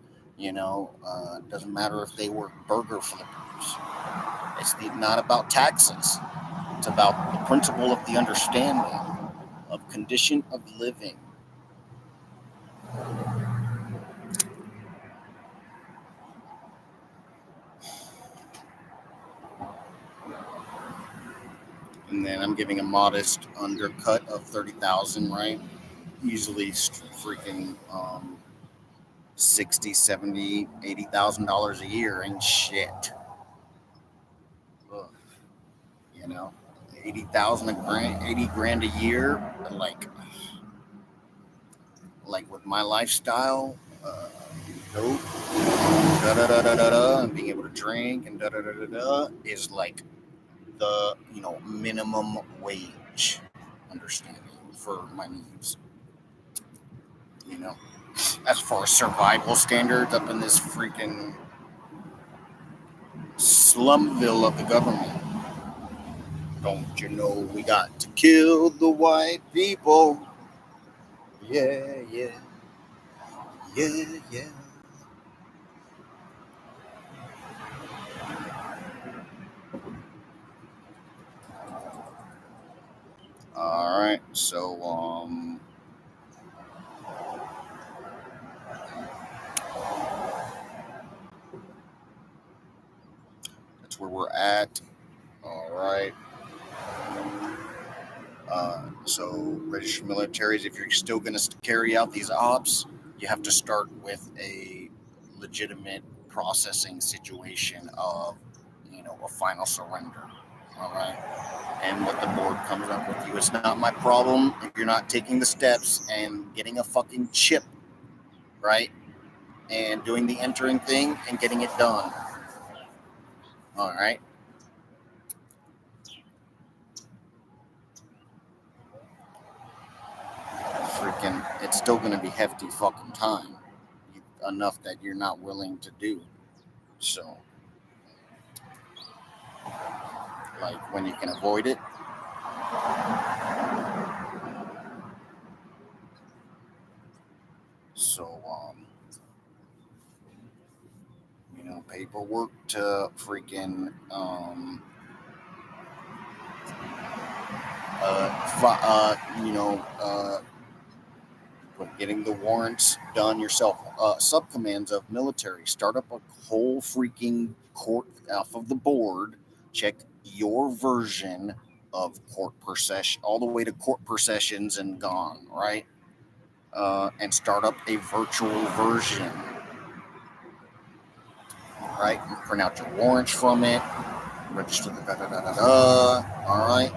Doesn't matter if they work burger flippers. It's not about taxes. It's about the principle of the understanding of condition of living. And then I'm giving a modest undercut of 30,000, right? Usually freaking 60, 70, $80,000 a year ain't shit. Ugh. 80,000 a grand, 80 grand a year, like with my lifestyle, nope. And being able to drink and is like the minimum wage understanding for my needs. As far as survival standards up in this freaking slumville of the government. Don't you know we got to kill the white people? Yeah, yeah. Yeah, yeah. So, that's where we're at. All right. So registered militaries, if you're still going to carry out these ops, you have to start with a legitimate processing situation of, a final surrender. All right. And what the board comes up with you. It's not my problem if you're not taking the steps and getting a fucking chip, right? And doing the entering thing and getting it done. All right. Freaking, it's still going to be hefty fucking time. Enough that you're not willing to do. So, like, when you can avoid it. So, paperwork to freaking, getting the warrants done yourself. Subcommands of military, start up a whole freaking court off of the board. Check your version of court procession, all the way to court processions and gone, right? And start up a virtual version, right? Print out your warrants from it, register the all right?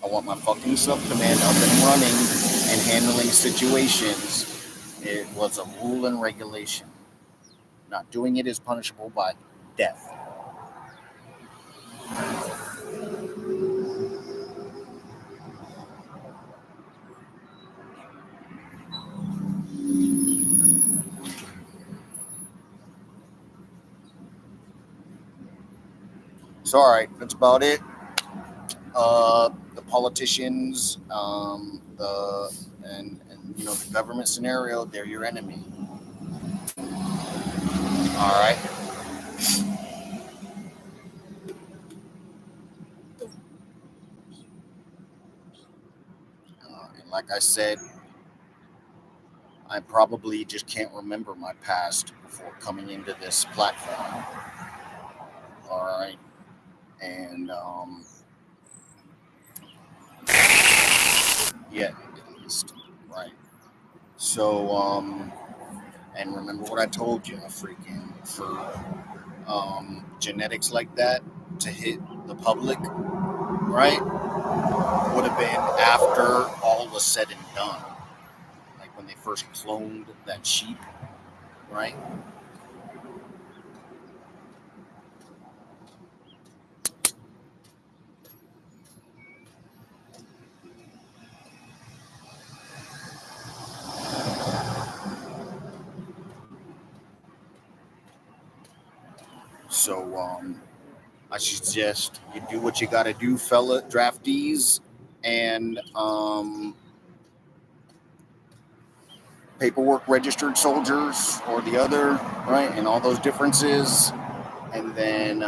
I want my fucking subcommand up and running and handling situations. It was a rule and regulation. Not doing it is punishable by death. So, all right, that's about it. The politicians, the government scenario, they're your enemy. All right. And like I said, I probably just can't remember my past before coming into this platform. All right. And yeah, at least, right. So, and remember what I told you, freaking, for genetics like that to hit the public, right, would have been after all was said and done. Like when they first cloned that sheep, right? So, I suggest you do what you got to do, fella draftees, and paperwork registered soldiers or the other, right? And all those differences. And then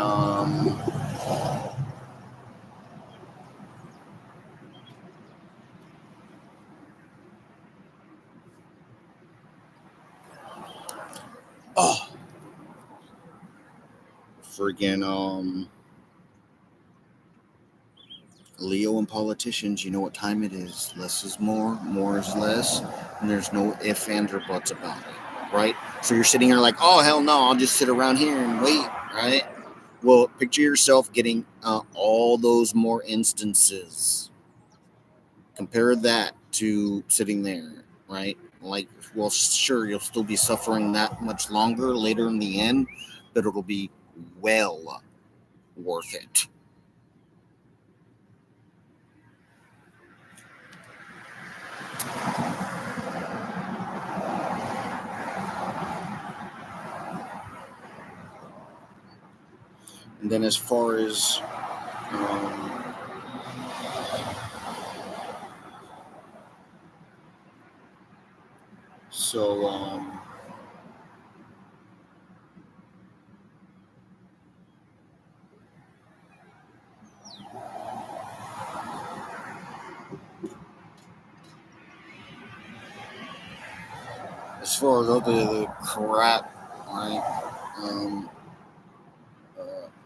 friggin' Leo and politicians, you know what time it is. Less is more is less, and there's no ifs, ands, or buts about it, right? So you're sitting here like, oh, hell no, I'll just sit around here and wait, right? Well, picture yourself getting all those more instances. Compare that to sitting there, right? Like, well, sure, you'll still be suffering that much longer later in the end, but it'll be well worth it. And then as far as so far as other crap, right? Um,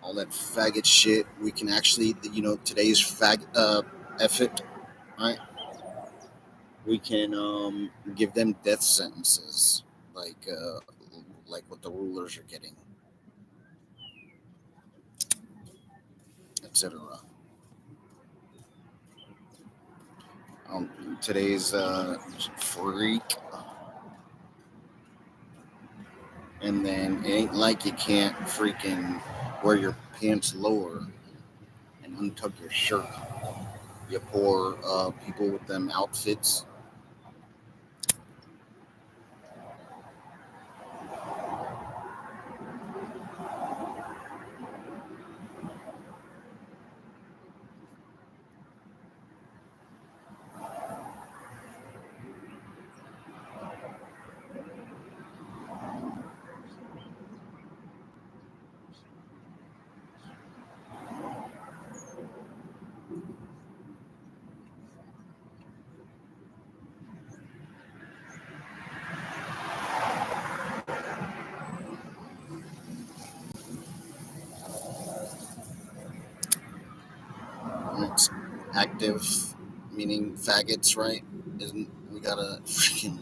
all that faggot shit. We can actually, today's effort, right? We can give them death sentences, like what the rulers are getting, etc. Today's freak, and then it ain't like you can't freaking wear your pants lower and untuck your shirt. You poor people with them outfits. And it's active, meaning faggots, right? Isn't we gotta freaking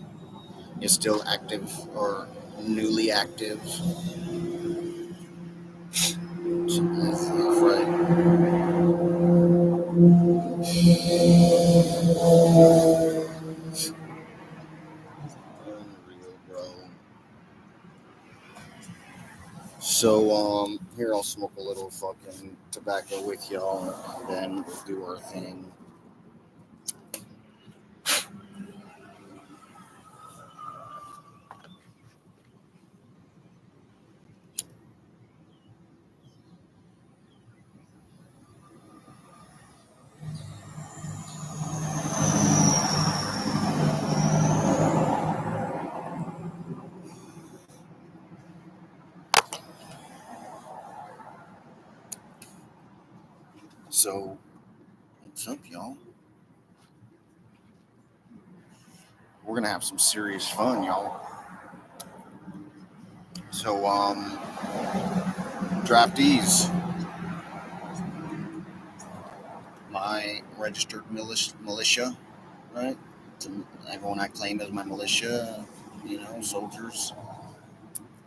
is still active or newly active, right? Unreal, bro. So here I'll smoke a little fucking tobacco with y'all, and then we'll do our thing. So what's up, y'all? We're gonna have some serious fun, y'all. So draftees, my registered militia, right? Everyone I claim as my militia, soldiers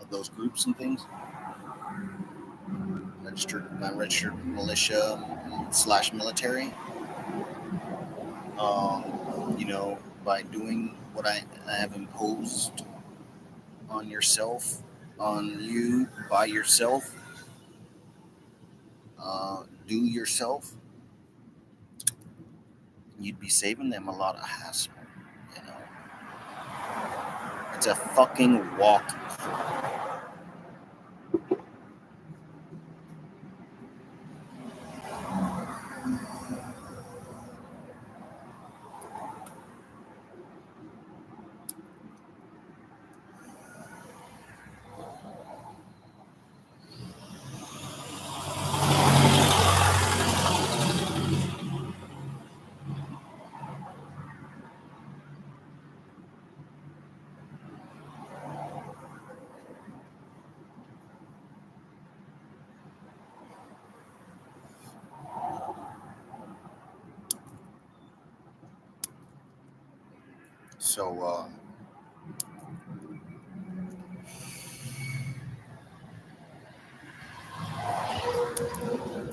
of those groups and things. My registered militia / military. By doing what I have imposed on yourself, on you, by yourself, do yourself, you'd be saving them a lot of hassle. You know, it's a fucking walk.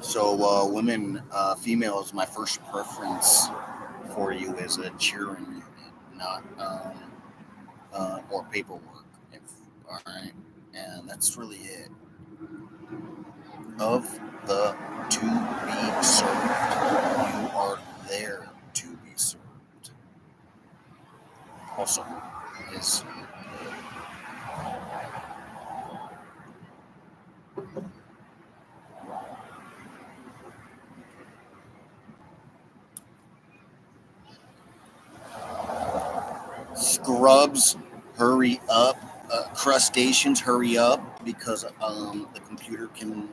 So, women, females, my first preference for you is a cheering unit, not or paperwork. If, all right, and that's really it. Of the to be served, you are there to be served. Also, is scrubs, hurry up. Crustaceans, hurry up, because the computer can.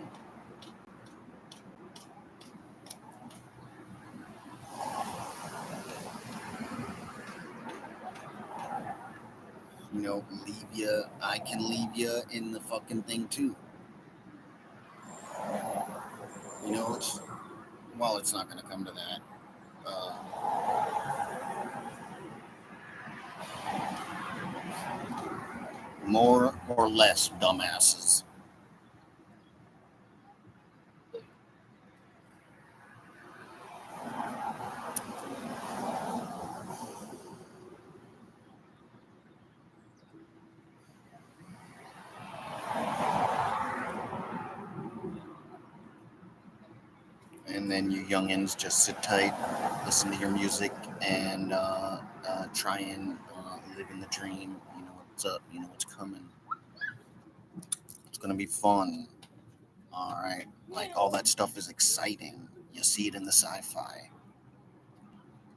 leave you. I can leave you in the fucking thing too. It's not going to come to that. More or less dumbasses. And then you youngins just sit tight, listen to your music, and try and live in the dream. You know what's up. You know what's coming. It's gonna be fun. All right, like all that stuff is exciting. You see it in the sci-fi.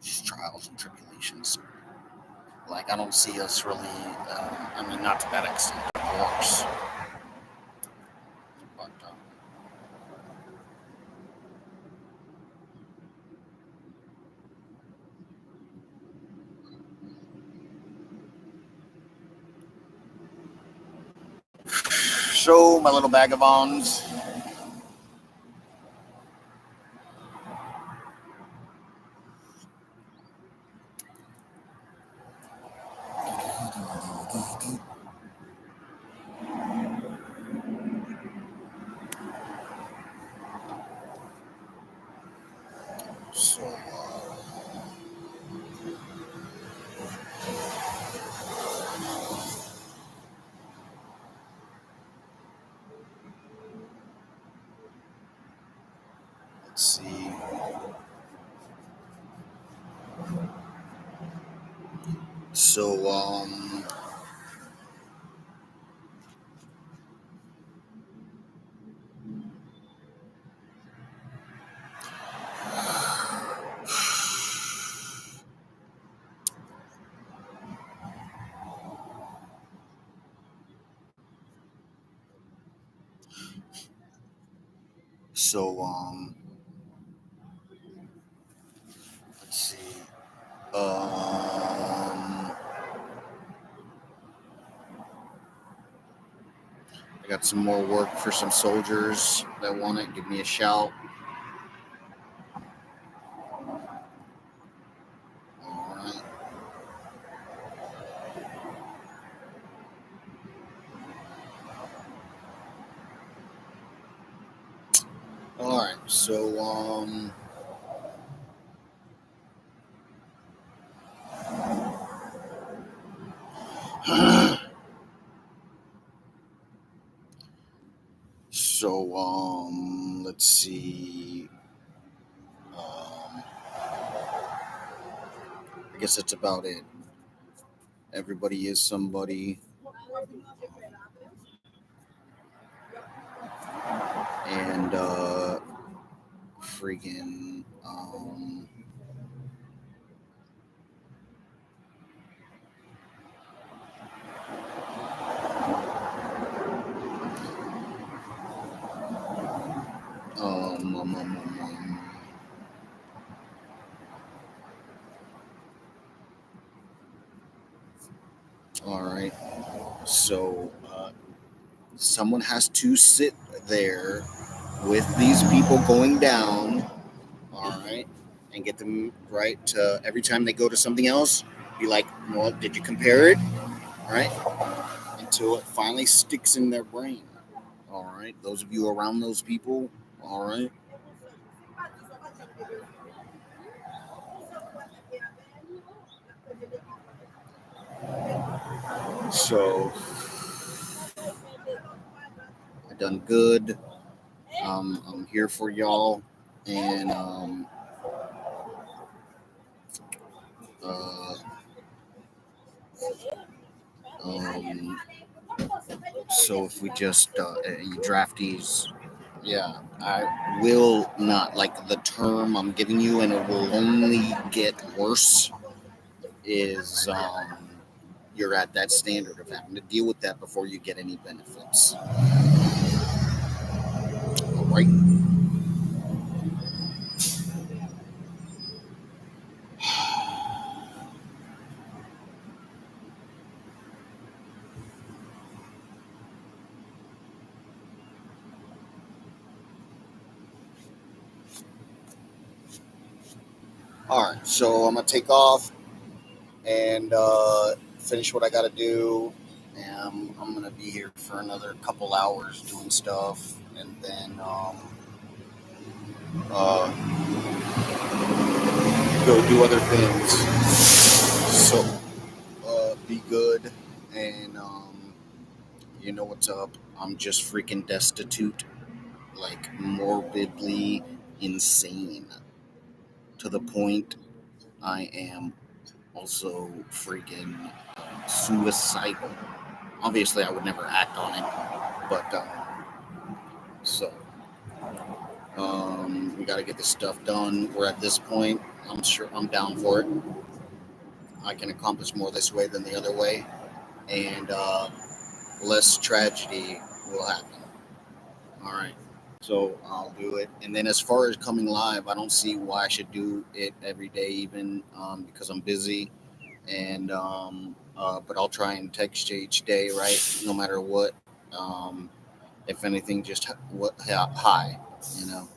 Just trials and tribulations. Like I don't see us really. Not to that extent, of course. But so my little vagabonds. So let's see. So So let's see. I got some more work for some soldiers that want it. Give me a shout. All right. All right. Let's see. I guess that's about it. Everybody is somebody. And freaking um, um, um, um, um, all right. So someone has to sit there with these people going down, all right, and get them right to every time they go to something else, be like, well, did you compare it? All right, until it finally sticks in their brain. All right, those of you around those people, all right. So I done good. I'm here for y'all, and uh, um, so if we just you draftees, yeah, I will not like the term I'm giving you, and it will only get worse. Is you're at that standard of having to deal with that before you get any benefits. All right. All right, so I'm gonna take off and finish what I gotta do. And I'm gonna be here for another couple hours doing stuff, and then uh, go do other things. So be good, and you know what's up. I'm just freaking destitute, like morbidly insane, to the point I am also freaking suicidal. Obviously, I would never act on it, but so we got to get this stuff done. We're at this point. I'm sure I'm down for it. I can accomplish more this way than the other way, and less tragedy will happen. All right. So I'll do it. And then as far as coming live, I don't see why I should do it every day, even because I'm busy. And but I'll try and text you each day, right? No matter what. Um, if anything, just hi, you know,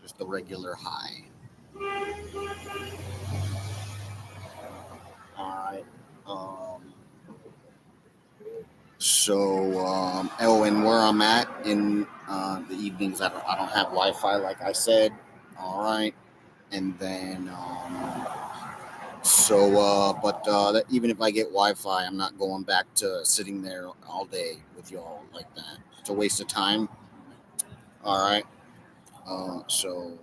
just the regular hi. All right. Um, oh, and where I'm at in the evenings, I don't have Wi-Fi, like I said. All right. And then even if I get Wi-Fi, I'm not going back to sitting there all day with y'all like that. It's a waste of time. All right. So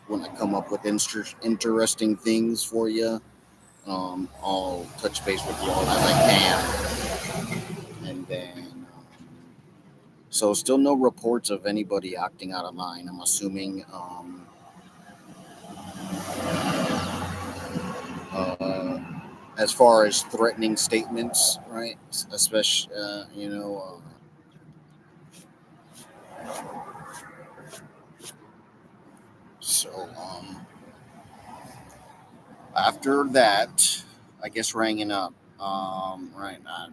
when I come up with interesting things for you, I'll touch base with y'all as I can, and then. So still no reports of anybody acting out of line. I'm assuming uh, as far as threatening statements, right? Especially, so after that, I guess we're hanging up. Right now.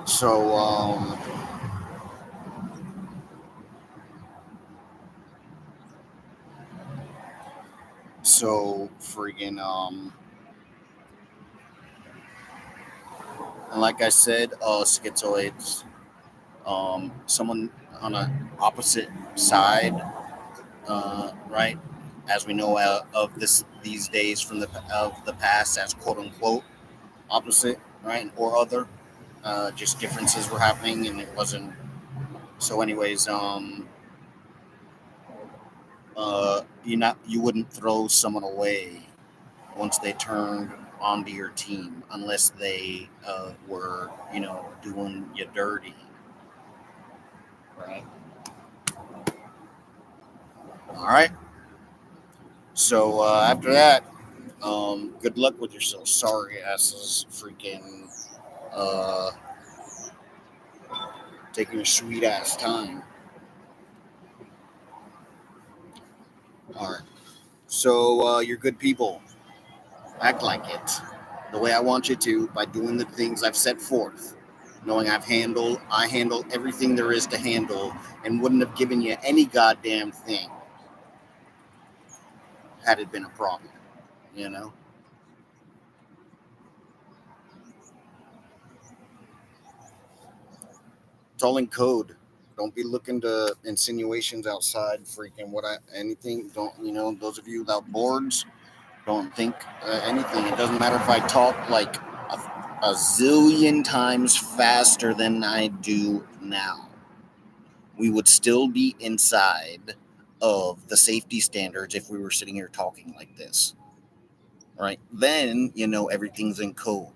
So, friggin' and like I said, schizoids. Someone on a opposite side, right? As we know of these days from the past, as quote unquote opposite, right, or other. Just differences were happening, and it wasn't. So, anyways, you wouldn't throw someone away once they turned onto your team unless they were, doing you dirty, right? All right. So after that, good luck with yourself. Sorry asses, freaking uh, taking a sweet ass time. All right. So you're good people. Act like it the way I want you to by doing the things I've set forth. Knowing I handle everything there is to handle and wouldn't have given you any goddamn thing had it been a problem, you know? It's all in code. Don't be looking to insinuations outside freaking anything. Don't, those of you without boards, don't think anything. It doesn't matter if I talk like a zillion times faster than I do now. We would still be inside of the safety standards if we were sitting here talking like this. All right. Then, everything's in code.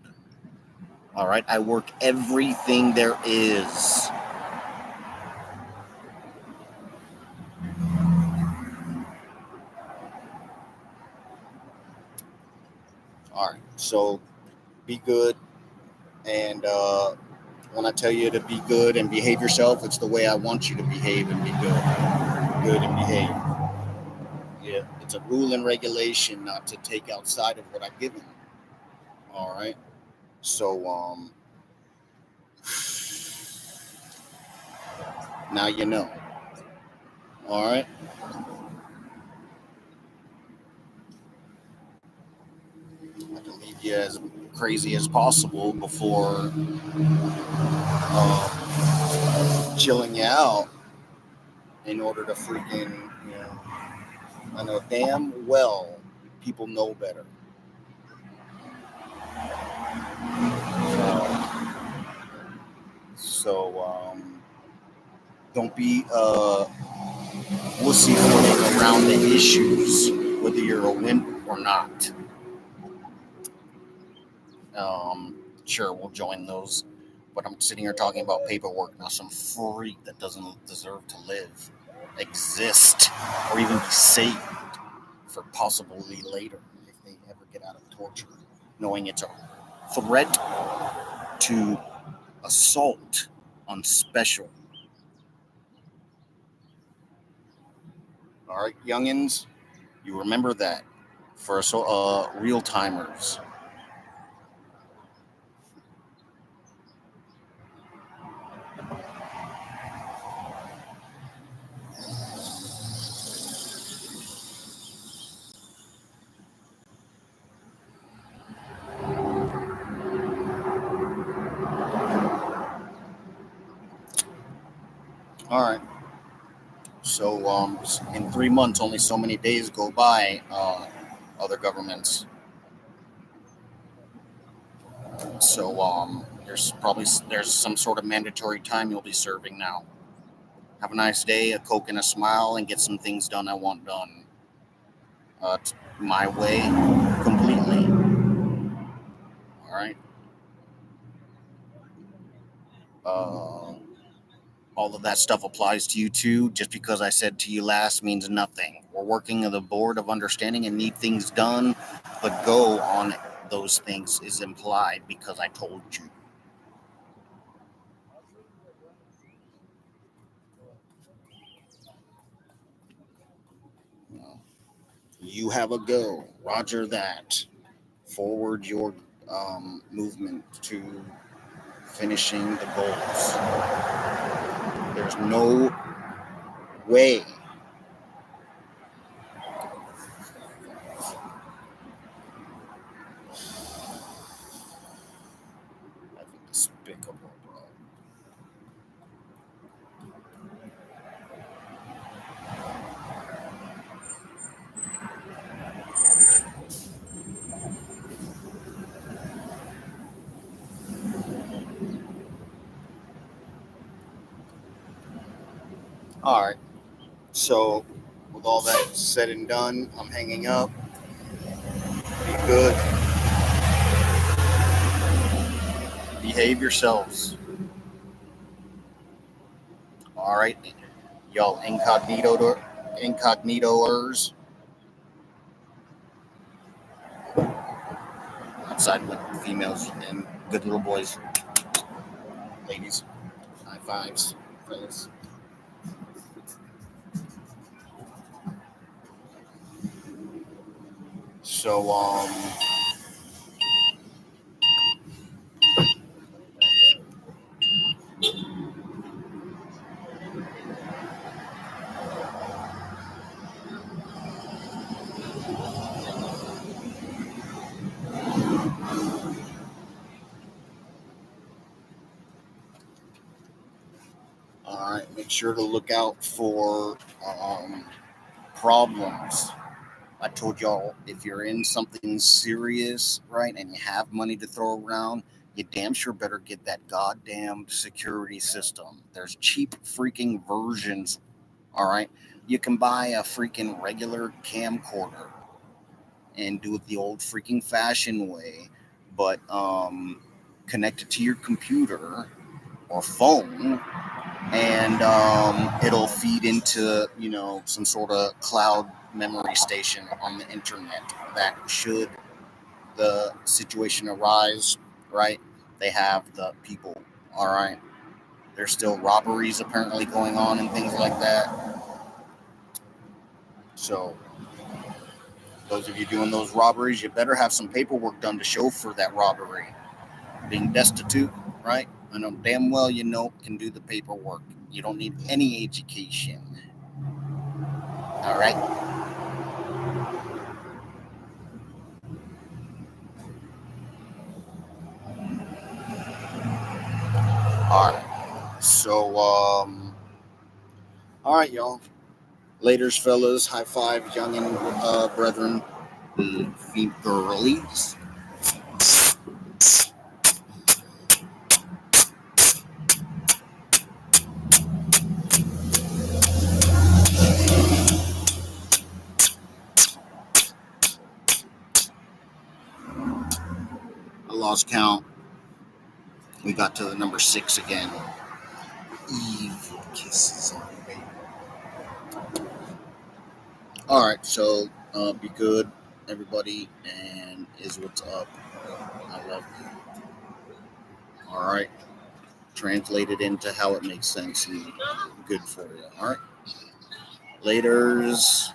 All right. I work everything there is. All right. So be good. And when I tell you to be good and behave yourself, it's the way I want you to behave and be good. Good and behave. Yeah. It's a rule and regulation not to take outside of what I've given. All right. So, Now you know. All right. I have to leave you as crazy as possible before chilling you out in order to freaking, I know damn well people know better. So don't be wussy floating around the issues, whether you're a wimp or not. Sure, we'll join those, but I'm sitting here talking about paperwork now. Some freak that doesn't deserve to live, exist, or even be saved for possibly later if they ever get out of torture, knowing it's a threat to assault on special. All right, youngins, you remember that for real timers. All right. So in 3 months, only so many days go by. Other governments. So there's some sort of mandatory time you'll be serving now. Have a nice day, a Coke and a smile, and get some things done I want done my way completely. All right. Uh, all of that stuff applies to you too. Just because I said to you last means nothing. We're working at the board of understanding and need things done. The go on those things is implied because I told you. You have a go. Roger that. Forward your movement to finishing the goals. There's no way. I think despicable, bro. All right. So, with all that said and done, I'm hanging up. Be good. Behave yourselves. All right. Y'all incognitoers outside with females and good little boys, ladies. High fives, friends. So, all right, make sure to look out for problems. I told y'all if you're in something serious, right, and you have money to throw around, you damn sure better get that goddamn security system. There's cheap freaking versions, all right? You can buy a freaking regular camcorder and do it the old freaking fashioned way, but connect it to your computer or phone and it'll feed into some sort of cloud memory station on the internet that should the situation arise, right, they have the people. All right, there's still robberies apparently going on and things like that. So those of you doing those robberies, you better have some paperwork done to show for that robbery. Being destitute, right, I know damn well you know can do the paperwork. You don't need any education. All right. All right. So all right, y'all. Laters, fellas. High five, young and brethren, girlies. I lost count. We got to the number 6 again. Evil kisses on me. All right, so be good, everybody, and is what's up. I love you. All right, translate it into how it makes sense and good for you. All right, laters.